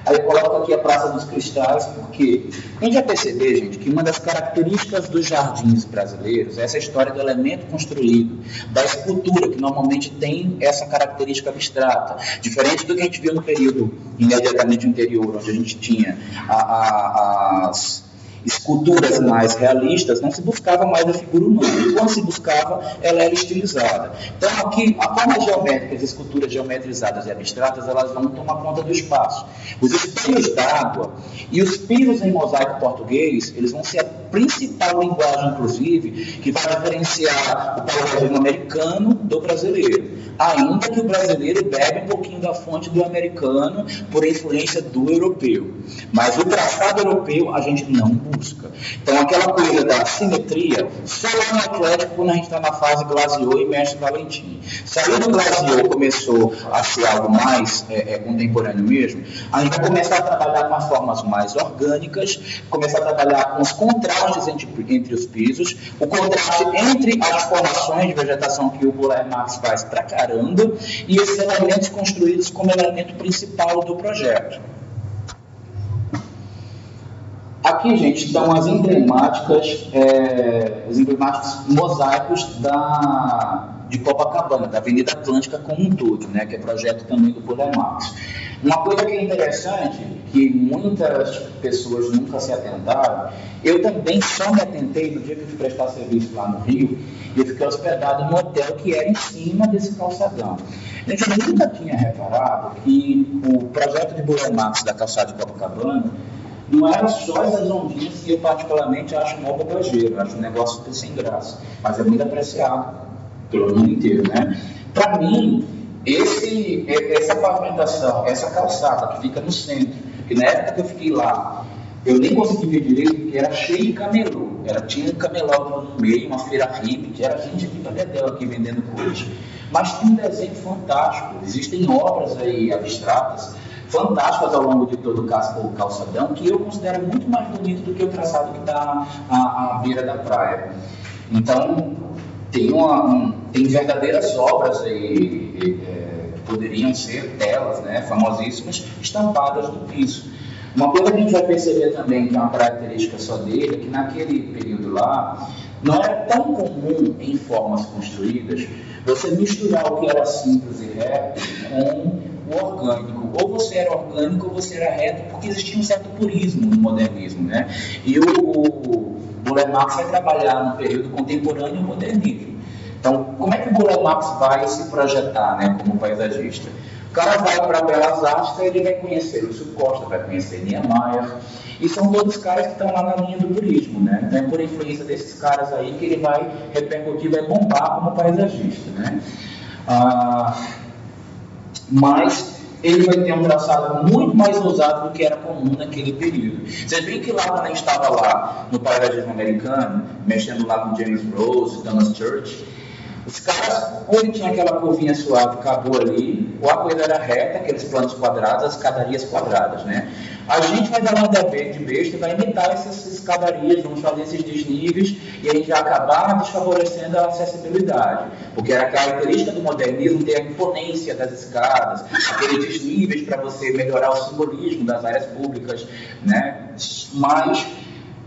Aí eu coloco aqui a Praça dos Cristais, porque a gente vai perceber, gente, que uma das características dos jardins brasileiros é essa história do elemento construído, da escultura, que normalmente tem essa característica abstrata, diferente do que a gente viu no período imediatamente anterior, onde a gente tinha as esculturas mais realistas, não se buscava mais a figura humana, e quando se buscava, ela era estilizada. Então, aqui, a forma geométrica, as esculturas geometrizadas e abstratas, elas vão tomar conta do espaço. Os espelhos d'água e os pisos em mosaico português, eles vão ser a principal linguagem, inclusive, que vai diferenciar o paisagismo americano do brasileiro. Ainda que o brasileiro bebe um pouquinho da fonte do americano por influência do europeu. Mas o traçado europeu a gente não busca. Então, aquela coisa da simetria, só lá no Atlético, quando a gente está na fase Glaziou e Mestre Valentim. Saiu do Glaziou, começou a ser algo mais contemporâneo mesmo, a gente vai começar a trabalhar com as formas mais orgânicas, começar a trabalhar com os contrastes entre os pisos, o contraste entre as formações de vegetação que o Boulay Marx faz pra caramba, e esses elementos construídos como elemento principal do projeto. Aqui, gente, estão os emblemáticos mosaicos de Copacabana, da Avenida Atlântica como um todo, né, que é projeto também do Boulay Marx. Uma coisa que é interessante, que muitas pessoas nunca se atentaram, eu também só me atentei no dia que eu fui prestar serviço lá no Rio, e eu fiquei hospedado num hotel que era em cima desse calçadão. Gente, eu nunca tinha reparado que o projeto de Boulay Marx da calçada de Copacabana não era só essas ondinhas que eu particularmente acho mó bobageiro, acho um negócio super sem graça, mas é muito apreciado pelo mundo inteiro, né? Para mim, essa pavimentação, essa calçada que fica no centro, que na época que eu fiquei lá, eu nem consegui ver direito, porque era cheio de camelô. Tinha um camelódromo no meio, uma feira hippie, que era gente aqui para dedéu aqui vendendo coisas. Mas tem um desenho fantástico, existem obras aí abstratas, fantásticas ao longo de todo o calçadão, que eu considero muito mais bonito do que o traçado que está à beira da praia. Então, tem verdadeiras obras aí, que poderiam ser telas, né, famosíssimas, estampadas no piso. Uma coisa que a gente vai perceber também, que é uma característica só dele, é que naquele período lá, não era tão comum em formas construídas você misturar o que era simples e reto com o orgânico. Ou você era orgânico ou você era reto, porque existia um certo purismo no modernismo, né? E o Boulay Marx vai trabalhar no período contemporâneo e modernismo. Então, como é que o Boulay Marx vai se projetar, né, como paisagista? O cara vai para Belas Artes, ele vai conhecer Lúcio Costa, vai conhecer Niemeyer, e são todos caras que estão lá na linha do turismo, né? Então é por influência desses caras aí que ele vai repercutir, vai bombar como paisagista, né? Mas ele vai ter um traçado muito mais ousado do que era comum naquele período. Vocês veem que lá, quando a gente estava lá no paisagismo americano, mexendo lá com James Rose, Thomas Church, os caras, ou ele tinha aquela curvinha suave, acabou ali, ou a coisa era reta, aqueles planos quadrados, as escadarias quadradas, né? A gente vai dar uma de besta e vai imitar essas escadarias, vamos fazer esses desníveis, e a gente vai acabar desfavorecendo a acessibilidade, porque era a característica do modernismo ter a imponência das escadas, aqueles desníveis para você melhorar o simbolismo das áreas públicas, né? Mas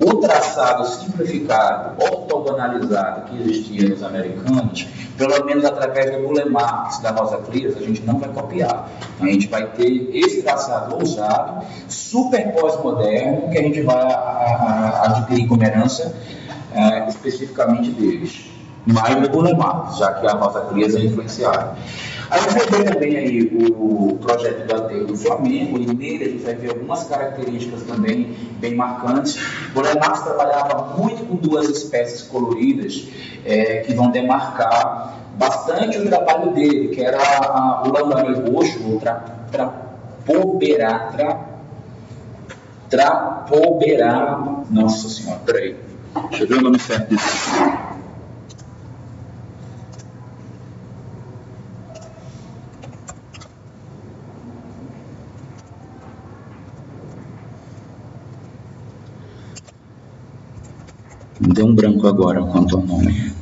o traçado simplificado, ortogonalizado que existia nos americanos, pelo menos através do Burle Marx, da Rosa Clears, a gente não vai copiar. A gente vai ter esse traçado ousado, super pós-moderno, que a gente vai adquirir como herança especificamente deles. Mais do Burle Marx, já que a Rosa Clears é influenciada. A gente vai ver também aí o projeto do aterro do Flamengo, e nele a gente vai ver algumas características também bem marcantes. O Burle Marx trabalhava muito com duas espécies coloridas que vão demarcar bastante o trabalho dele, que era o lambari roxo, o trapoberá. Nossa senhora, peraí. Deixa eu ver o nome certo disso. Me deu um branco agora quanto ao nome.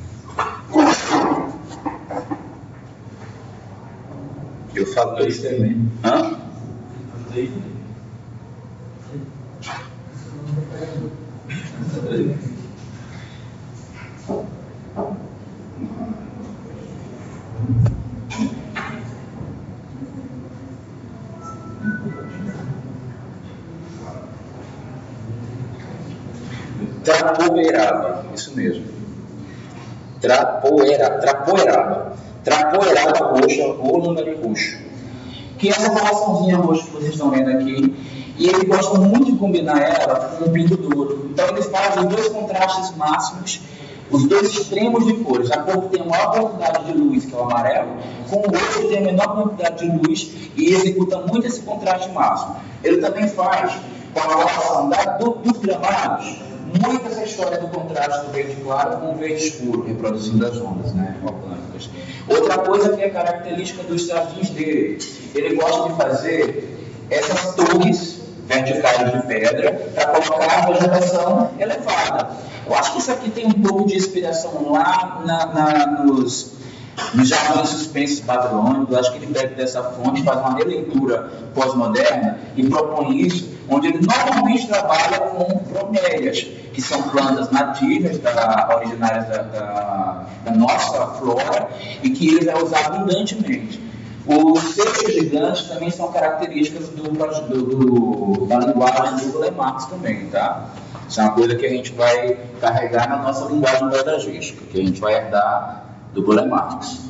Eu falo isso também. Hã? Trapoeraba, isso mesmo. Trapoeraba roxa ou lambari roxo. Que é essa coloraçãozinha roxa que vocês estão vendo aqui. E ele gosta muito de combinar ela com o pinto duro. Então eles fazem dois contrastes máximos, os dois extremos de cores. A cor que tem a maior quantidade de luz, que é o amarelo, com o outro que tem a menor quantidade de luz e executa muito esse contraste máximo. Ele também faz, com a coloração dos gramados, muito essa história do contraste do verde claro com o verde escuro, reproduzindo as ondas, né, orgânicas. Outra coisa que é característica dos jardins dele, ele gosta de fazer essas torres verticais de pedra para colocar a vegetação elevada. Eu acho que isso aqui tem um pouco de inspiração lá nos jardins suspensos babilônicos. Acho que ele bebe dessa fonte, faz uma releitura pós-moderna e propõe isso, onde ele normalmente trabalha com bromélias, que são plantas nativas, originárias da nossa flora, e que ele vai usar abundantemente. Os seixos gigantes também são características da linguagem do Burle Marx também, tá? Isso é uma coisa que a gente vai carregar na nossa linguagem paisagística, que a gente vai herdar do Burle Marx.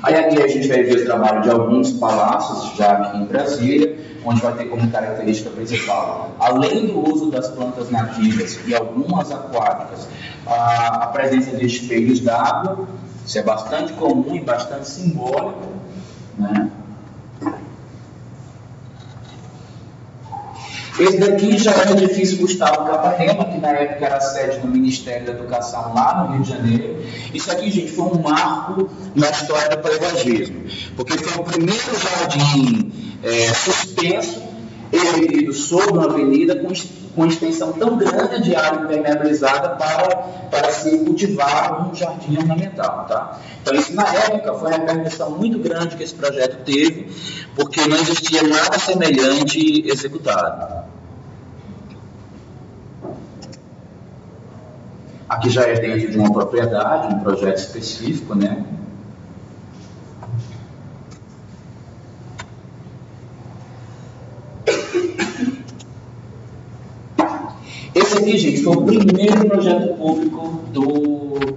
Aí aqui a gente vai ver o trabalho de alguns palácios, já aqui em Brasília, onde vai ter como característica principal, além do uso das plantas nativas e algumas aquáticas, a presença de espelhos d'água. Isso é bastante comum e bastante simbólico, né? Esse daqui já é o edifício Gustavo Capanema, que na época era sede do Ministério da Educação lá no Rio de Janeiro. Isso aqui, gente, foi um marco na história do paisagismo, porque foi o primeiro jardim suspenso, erguido sobre uma avenida com extensão tão grande de área impermeabilizada para se cultivar um jardim ornamental, tá? Então isso na época foi uma repercussão muito grande que esse projeto teve, porque não existia nada semelhante executado. Aqui já é dentro de uma propriedade, um projeto específico, né? Esse aqui, gente, foi o primeiro projeto público do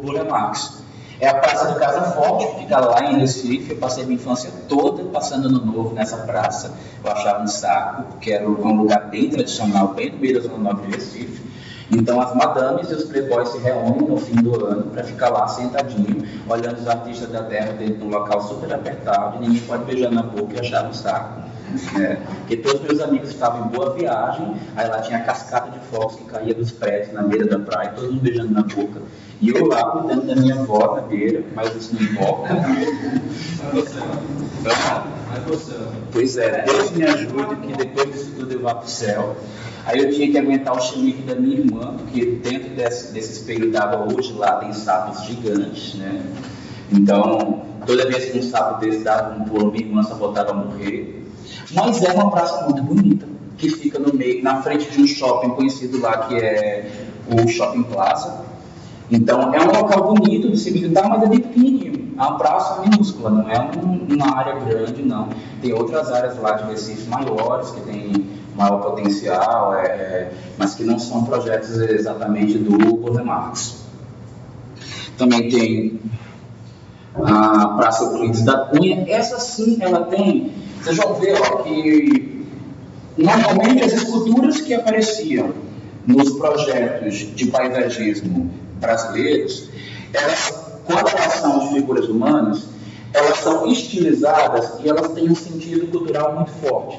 Burle Marx. É a Praça do Casa Forte, que fica lá em Recife. Eu passei minha infância toda passando Ano Novo nessa praça. Eu achava um saco, porque era um lugar bem tradicional, bem no meio da Zona Norte de Recife. Então as madames e os playboys se reúnem no fim do ano para ficar lá sentadinho, olhando os artistas da terra dentro de um local super apertado, e ninguém pode beijar na boca e achar um saco. Porque todos meus amigos estavam em boa viagem, aí lá tinha a cascata de fogos que caía dos prédios na beira da praia, todo mundo beijando na boca. E eu lá cuidando da minha avó na beira, mas isso não importa. Pois é, Deus me ajude que depois disso tudo eu vá para o céu. Aí eu tinha que aguentar o chilique da minha irmã, porque dentro desse espelho d'água hoje lá tem sapos gigantes, né? Então, toda vez que um sapo desse dava um pulo, minha irmã só voltava a morrer. Mas é uma praça muito bonita, que fica no meio, na frente de um shopping conhecido lá, que é o Shopping Plaza. Então, é um local bonito de se visitar, mas é bem pequenininho. É uma praça minúscula, não é uma área grande, não. Tem outras áreas lá de Recife maiores, que tem maior potencial, mas que não são projetos exatamente do Burle Marx. Também tem a Praça Euclides da Cunha. Essa sim, ela tem... Vocês vão ver que normalmente as esculturas que apareciam nos projetos de paisagismo brasileiros, quando elas são de figuras humanas, elas são estilizadas e elas têm um sentido cultural muito forte.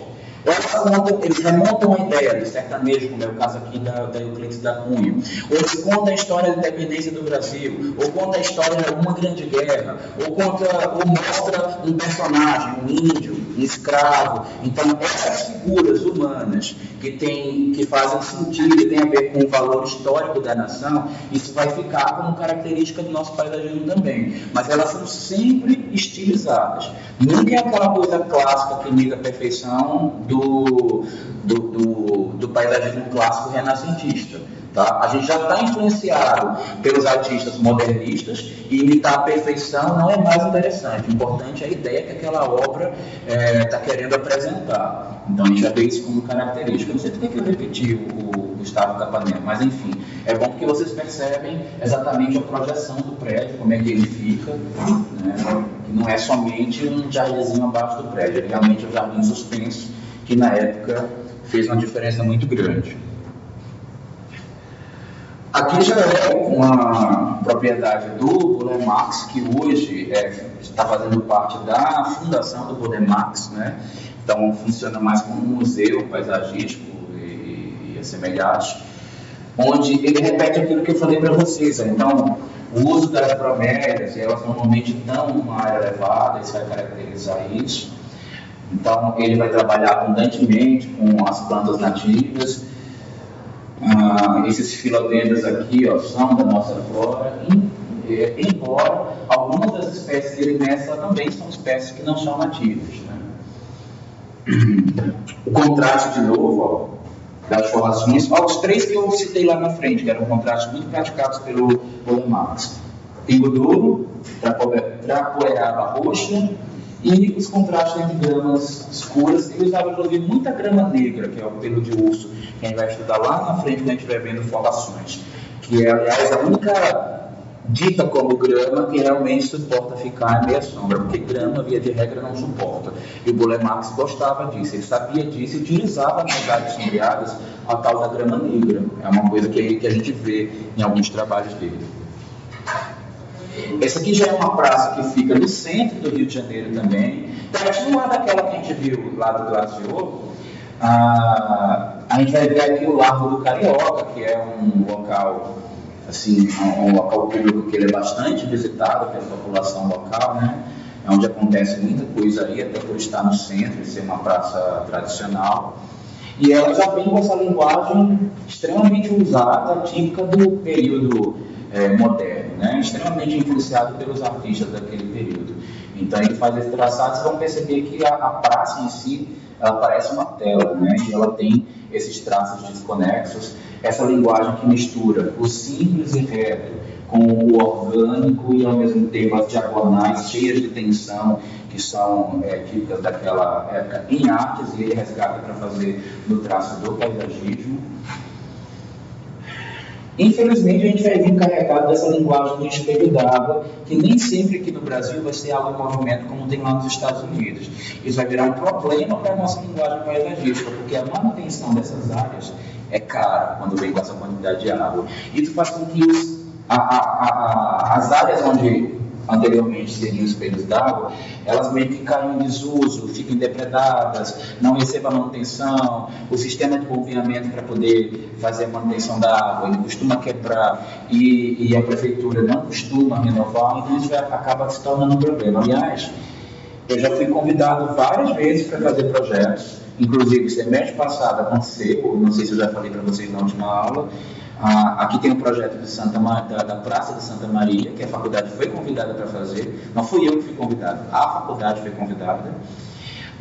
Eles remontam a ideia do sertanejo, como é o caso aqui da Euclides da Cunha, ou eles contam a história da independência do Brasil, ou contam a história de alguma grande guerra, ou mostra um personagem, um índio, um escravo. Então, essas figuras humanas que fazem sentido e têm a ver com o valor histórico da nação, isso vai ficar como característica do nosso paisagismo também. Mas elas são sempre estilizadas. Nunca é aquela coisa clássica que imita a perfeição do paisagismo clássico renascentista. Tá? A gente já está influenciado pelos artistas modernistas e imitar a perfeição não é mais interessante. O importante é a ideia que aquela obra está querendo apresentar. Então a gente já vê isso como característica. Eu não sei por que eu repeti o Gustavo Capanema, mas enfim, é bom porque vocês percebem exatamente a projeção do prédio, como é que ele fica, né? Que não é somente um jardinzinho abaixo do prédio, é realmente um jardim suspenso, que na época fez uma diferença muito grande. Aqui já é uma propriedade do Burle Marx, que hoje está fazendo parte da fundação do Burle Marx, né? Então funciona mais como um museu paisagístico e assemelhante, onde ele repete aquilo que eu falei para vocês. Então, o uso das bromélias, elas normalmente dão uma área elevada, isso vai caracterizar isso. Então, ele vai trabalhar abundantemente com as plantas nativas. Esses filodendros aqui, ó, são da nossa flora, embora algumas das espécies que ele mescla também são espécies que não são nativas, né? O contraste de novo, ó, das formações, os três que eu citei lá na frente, que eram contrastes muito praticados pelo Burle Marx: pingo duro, trapoeraba roxa, e os contrastes entre gramas escuras. Ele usava, inclusive, muita grama negra, que é o pelo de urso, que a gente vai estudar lá na frente quando a gente estiver vendo formações, que é, aliás, a única dita como grama que realmente suporta ficar em meia sombra, porque grama, via de regra, não suporta. E o Burle Marx gostava disso, ele sabia disso e utilizava nas áreas sombreadas a tal da grama negra. É uma coisa que a gente vê em alguns trabalhos dele. Essa aqui já é uma praça que fica no centro do Rio de Janeiro também, pertinho lá daquela que a gente viu lá do Glaciou. A gente vai ver aqui o Largo do Carioca, que é um local, assim, um local público que ele é bastante visitado pela população local, né? É onde acontece muita coisa aí, até por estar no centro e ser uma praça tradicional. E ela já vem com essa linguagem extremamente usada, típica do período moderno, né? Extremamente influenciado pelos artistas daquele período. Então ele faz esse traçado, vocês vão perceber que a praça em si, ela parece uma tela, né? E ela tem esses traços desconexos, essa linguagem que mistura o simples e reto com o orgânico e ao mesmo tempo as diagonais cheias de tensão, que são típicas daquela época em artes, e ele resgata para fazer no traço do paisagismo. Infelizmente, a gente vai vir carregado dessa linguagem de espelho d'água, que nem sempre aqui no Brasil vai ser algo em movimento como tem lá nos Estados Unidos. Isso vai virar um problema para a nossa linguagem paisagística, porque a manutenção dessas áreas é cara quando vem com essa quantidade de água. Isso faz com que as áreas onde anteriormente seriam espelhos d'água, elas meio que caem em desuso, fiquem depredadas, não recebam manutenção, o sistema de bombeamento para poder fazer a manutenção da água, ele costuma quebrar e a prefeitura não costuma renovar, então isso acaba se tornando um problema. Aliás, eu já fui convidado várias vezes para fazer projetos, inclusive semestre passado aconteceu, não sei se eu já falei para vocês na última aula. Aqui tem um projeto da Praça de Santa Maria, que a faculdade foi convidada para fazer. Não fui eu que fui convidado, a faculdade foi convidada.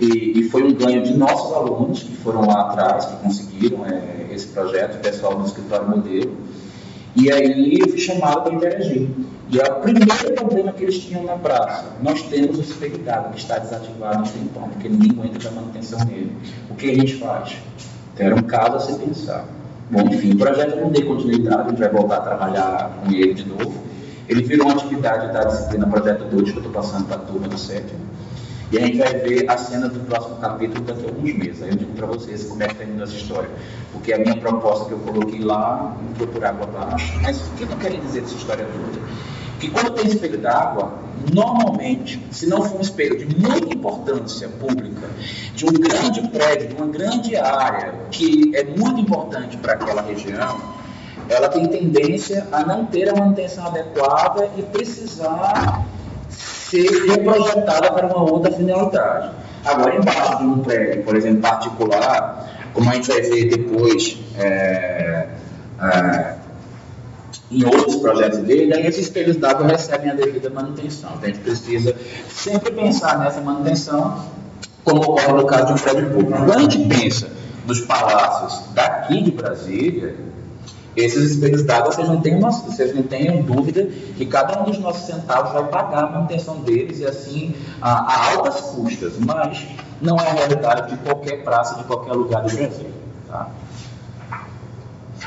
E foi um ganho de nossos alunos que foram lá atrás, que conseguiram esse projeto, o pessoal do escritório modelo. E aí eu fui chamado para interagir. E é o primeiro problema que eles tinham na praça. Nós temos o espelho d'água que está desativado há um tempão, porque ninguém aguenta dar manutenção nele. O que a gente faz? Era um caso a se pensar. Bom, enfim, o projeto não deu continuidade, a gente vai voltar a trabalhar com ele de novo. Ele virou uma atividade da disciplina Projeto 2, que eu estou passando para a turma do sétimo. E a gente vai ver a cena do próximo capítulo daqui a alguns meses. Aí eu digo para vocês como é que está indo essa história. Porque a minha proposta que eu coloquei lá, foi por água abaixo. Mas o que eu quero dizer dessa história toda? Que quando tem espelho d'água, normalmente, se não for um espelho de muita importância pública, de um grande prédio, de uma grande área, que é muito importante para aquela região, ela tem tendência a não ter a manutenção adequada e precisar ser reprojetada para uma outra finalidade. Agora, embaixo de um prédio, por exemplo, particular, como a gente vai ver depois em outros projetos dele, aí esses espelhos d'água recebem a devida manutenção. Então, a gente precisa sempre pensar nessa manutenção, como ocorre no caso de um prédio público. Quando a gente pensa nos palácios daqui de Brasília, esses espelhos d'água, vocês não tenham dúvida que cada um dos nossos centavos vai pagar a manutenção deles, e assim a altas custas, mas não é a realidade de qualquer praça, de qualquer lugar do Brasil. Tá?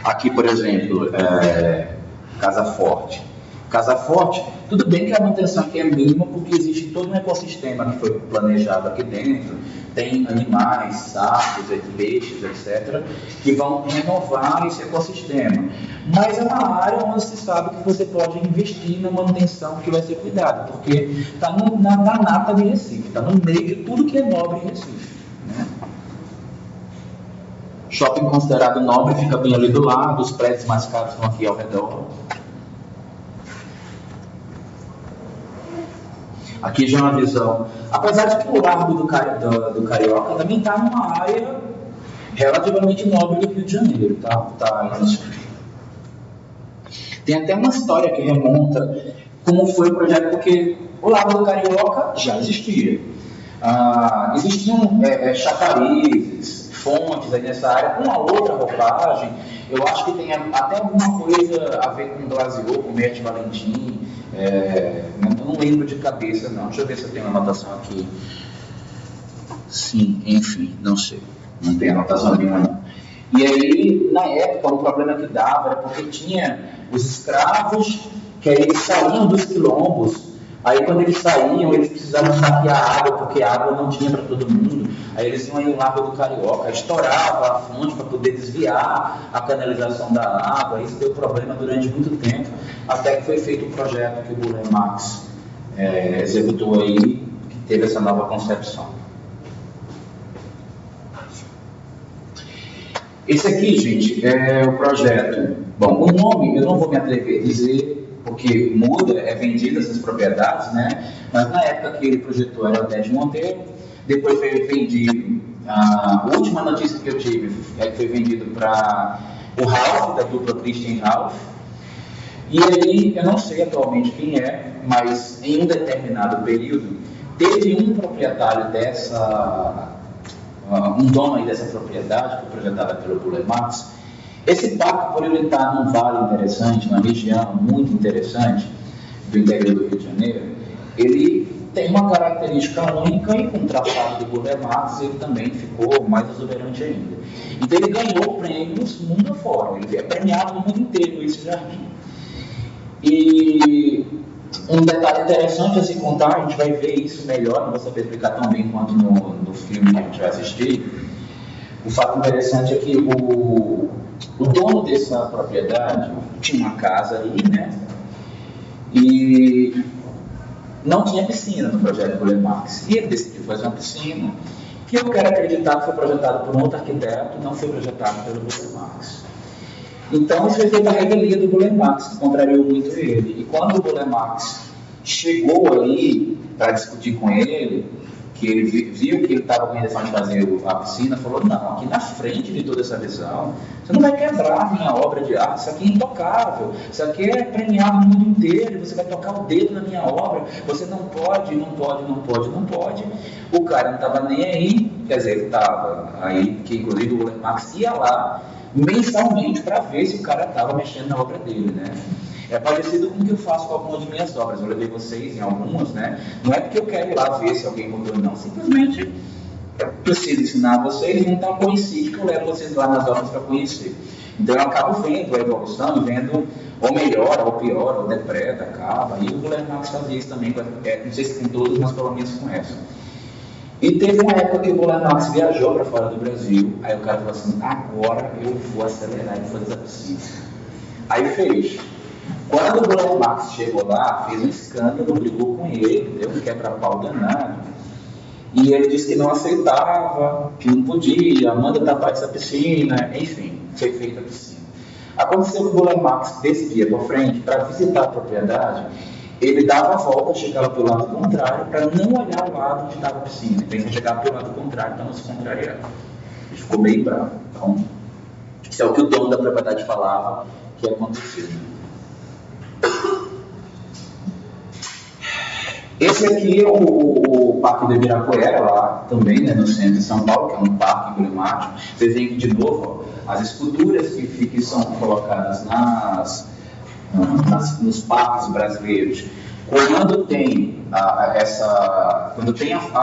Aqui, por exemplo, Casa Forte. Casa Forte, tudo bem que a manutenção aqui é mínima, porque existe todo um ecossistema que foi planejado aqui dentro, tem animais, sapos, peixes, etc., que vão renovar esse ecossistema. Mas é uma área onde se sabe que você pode investir na manutenção que vai ser cuidada, porque está na nata de Recife, está no meio de tudo que é nobre em Recife. Né? Shopping considerado nobre fica bem ali do lado, os prédios mais caros estão aqui ao redor. Aqui já é uma visão, apesar de que o Largo do Carioca também está numa área relativamente nobre do Rio de Janeiro, tá? Tem até uma história que remonta como foi o projeto, porque o Largo do Carioca já existia. Existiam chafarizes, fontes aí nessa área, com uma outra roupagem. Eu acho que tem até alguma coisa a ver com Glasiou, com Merte Valentim. Eu não lembro de cabeça, não. Deixa eu ver se eu tenho uma anotação aqui. Sim, enfim, não sei. Não tem anotação nenhuma, não. E aí, na época, o problema que dava era porque tinha os escravos que aí eles saíam dos quilombos. Aí, quando eles saíam, eles precisavam saquear água, porque a água não tinha para todo mundo. Aí eles iam aí no Largo do Carioca, estourava a fonte para poder desviar a canalização da água. Isso deu problema durante muito tempo, até que foi feito o projeto que o Burle Marx executou aí, que teve essa nova concepção. Esse aqui, gente, é o projeto. Bom, o nome eu não vou me atrever a dizer, porque muda, é vendido essas propriedades, né? Mas na época que ele projetou era o Odete Monteiro, depois foi vendido, a última notícia que eu tive é que foi vendido para o Ralph, da dupla Christian Ralph, e aí, eu não sei atualmente quem é, mas em um determinado período, teve um proprietário um dono aí dessa propriedade, que foi projetada pelo Burle Marx. Esse parque, por ele estar num vale interessante, numa região muito interessante do interior do Rio de Janeiro, ele tem uma característica única, e com o traçado do Burle Marx ele também ficou mais exuberante ainda. Então ele ganhou prêmios mundo afora, ele é premiado no mundo inteiro esse jardim. E um detalhe interessante a se contar, a gente vai ver isso melhor, não vou saber explicar tão bem quanto no filme que a gente vai assistir. O fato interessante é que O dono dessa propriedade tinha uma casa ali, né? E não tinha piscina no projeto Golem Max. E ele decidiu fazer uma piscina que eu quero acreditar que foi projetado por um outro arquiteto, não foi projetado pelo Golem Max. Então isso foi feito a revelia do Golem Max, que contrariou muito ele. E quando o Golem Max chegou ali para discutir com ele, que ele viu que ele estava com a intenção de fazer a piscina, falou: não, aqui na frente de toda essa visão, você não vai quebrar a minha obra de arte, isso aqui é intocável, isso aqui é premiado no mundo inteiro, e você vai tocar o dedo na minha obra, você não pode, não pode, não pode, não pode. O cara não estava nem aí, quer dizer, ele estava aí, que inclusive o Golem Max ia lá mensalmente para ver se o cara estava mexendo na obra dele, né? É parecido com o que eu faço com algumas de minhas obras. Eu levei vocês em algumas, né? Não é porque eu quero ir lá ver se alguém mudou, não. Simplesmente preciso ensinar vocês, não tão conhecido que eu levo vocês lá nas obras para conhecer. Então eu acabo vendo a evolução, vendo ou melhora, ou piora, ou depreta, acaba. E o Golem Max fazia isso também. Não sei se tem todos, mas pelo menos com essa. E teve uma época que o Golem Max viajou para fora do Brasil. Aí o cara falou assim: agora eu vou acelerar e fazer essa piscina. Aí fez. Quando o Golem Max chegou lá, fez um escândalo, brigou com ele, deu um quebra-pau danado. E ele disse que não aceitava, que não podia, manda tapar essa piscina, enfim, foi feita a piscina. Aconteceu que o Golem Max, desse dia para frente, para visitar a propriedade, ele dava a volta, chegava pelo lado contrário, para não olhar o lado onde estava a piscina. Então ele chegava pelo lado contrário para não se contrariar. Ele ficou bem bravo. Então, isso é o que o dono da propriedade falava que aconteceu. Esse aqui é o Parque do Ibirapuera, lá também, né, no centro de São Paulo, que é um parque emblemático. Vocês veem aqui de novo, ó, as esculturas que são colocadas nos parques brasileiros. Quando tem a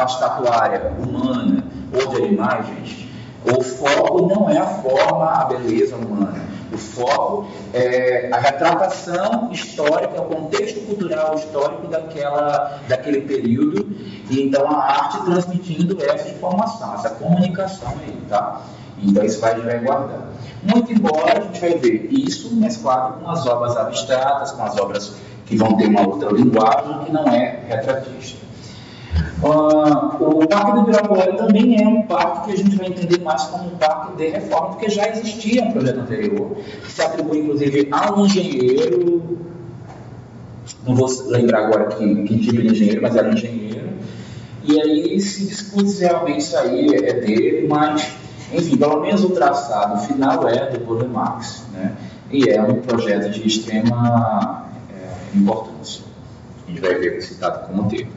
estatuária humana ou de animais, gente, o foco não é a forma, a beleza humana. O foco é a retratação histórica, o contexto cultural histórico daquele período, e então a arte transmitindo essa informação, essa comunicação aí, tá? Então isso a gente vai guardar. Muito embora a gente vai ver isso mesclado com as obras abstratas, com as obras que vão ter uma outra linguagem que não é retratista. O Parque do Ibirapuera também é um parque que a gente vai entender mais como um parque de reforma, porque já existia um projeto anterior, que se atribui inclusive a um engenheiro, não vou lembrar agora que tipo de engenheiro, mas era um engenheiro, e aí se discute se realmente isso aí é dele, mas, enfim, pelo menos o traçado final é do Golem Max, né? E é um projeto de extrema importância. A gente vai ver citado como teve.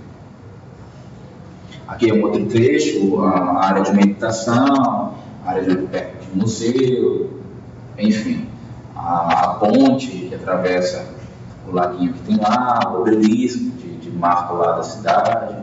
Aqui é um outro trecho, a área de meditação, a área de museu, enfim, a ponte que atravessa o laguinho que tem lá, o obelisco de marco lá da cidade.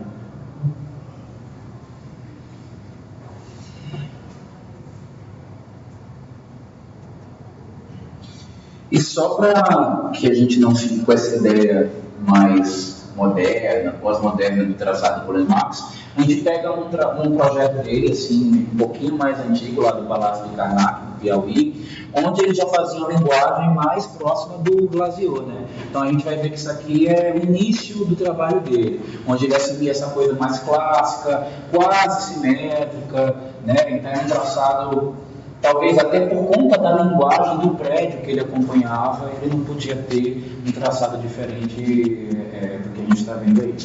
E só para que a gente não fique com essa ideia mais moderna, pós-moderna do traçado do Golem Max, a gente pega um projeto dele, assim, um pouquinho mais antigo, lá do Palácio de Karnak, no Piauí, onde ele já fazia uma linguagem mais próxima do Glaziot, né? Então a gente vai ver que isso aqui é o início do trabalho dele, onde ele assumia essa coisa mais clássica, quase simétrica, né? Então é um traçado, talvez até por conta da linguagem do prédio que ele acompanhava, ele não podia ter um traçado diferente do que a gente está vendo aí.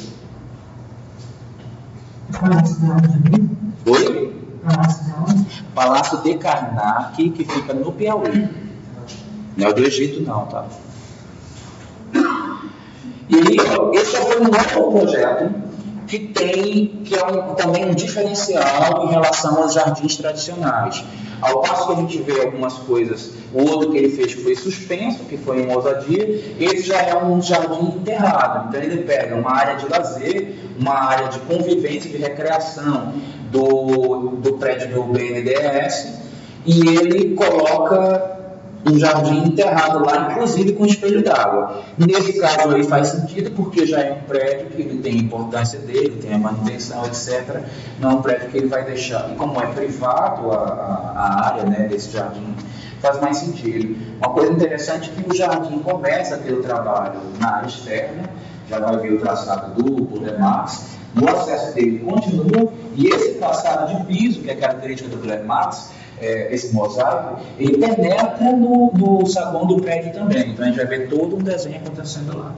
Oi? Palácio de Karnak, que fica no Piauí. Não é do Egito não, tá? E aí, esse é um novo projeto que é também um diferencial em relação aos jardins tradicionais. Ao passo que a gente vê algumas coisas, o outro que ele fez que foi suspenso, que foi uma ousadia, esse já é um jardim enterrado. Então ele pega uma área de lazer, uma área de convivência, de recreação do prédio do BNDES, e ele coloca um jardim enterrado lá, inclusive com espelho d'água. Nesse caso aí faz sentido, porque já é um prédio que ele tem a importância dele, tem a manutenção, etc. Não é um prédio que ele vai deixar. E como é privado a área, né, desse jardim faz mais sentido. Uma coisa interessante é que o jardim começa a ter o trabalho na área externa, já vai ver o traçado do Burle-Marx, no acesso dele continua, e esse traçado de piso, que é característica do Burle-Marx, esse mosaico, ele penetra no saguão do prédio também, então a gente vai ver todo um desenho acontecendo lá.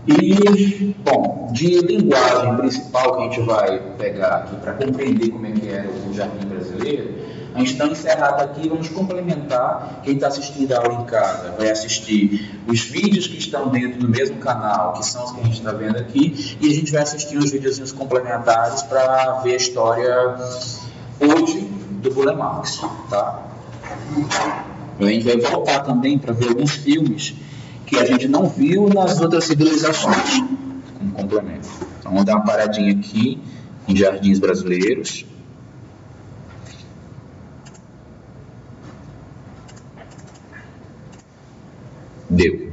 E, bom, de linguagem principal que a gente vai pegar aqui para compreender como é que era o jardim brasileiro, a gente está encerrado aqui, vamos complementar. Quem está assistindo a aula em casa vai assistir os vídeos que estão dentro do mesmo canal, que são os que a gente está vendo aqui, e a gente vai assistir os videozinhos complementares para ver a história hoje do Burle-Marx, tá? A gente vai voltar também para ver alguns filmes que a gente não viu nas outras civilizações, como complemento. Então vamos dar uma paradinha aqui em Jardins Brasileiros. Deu.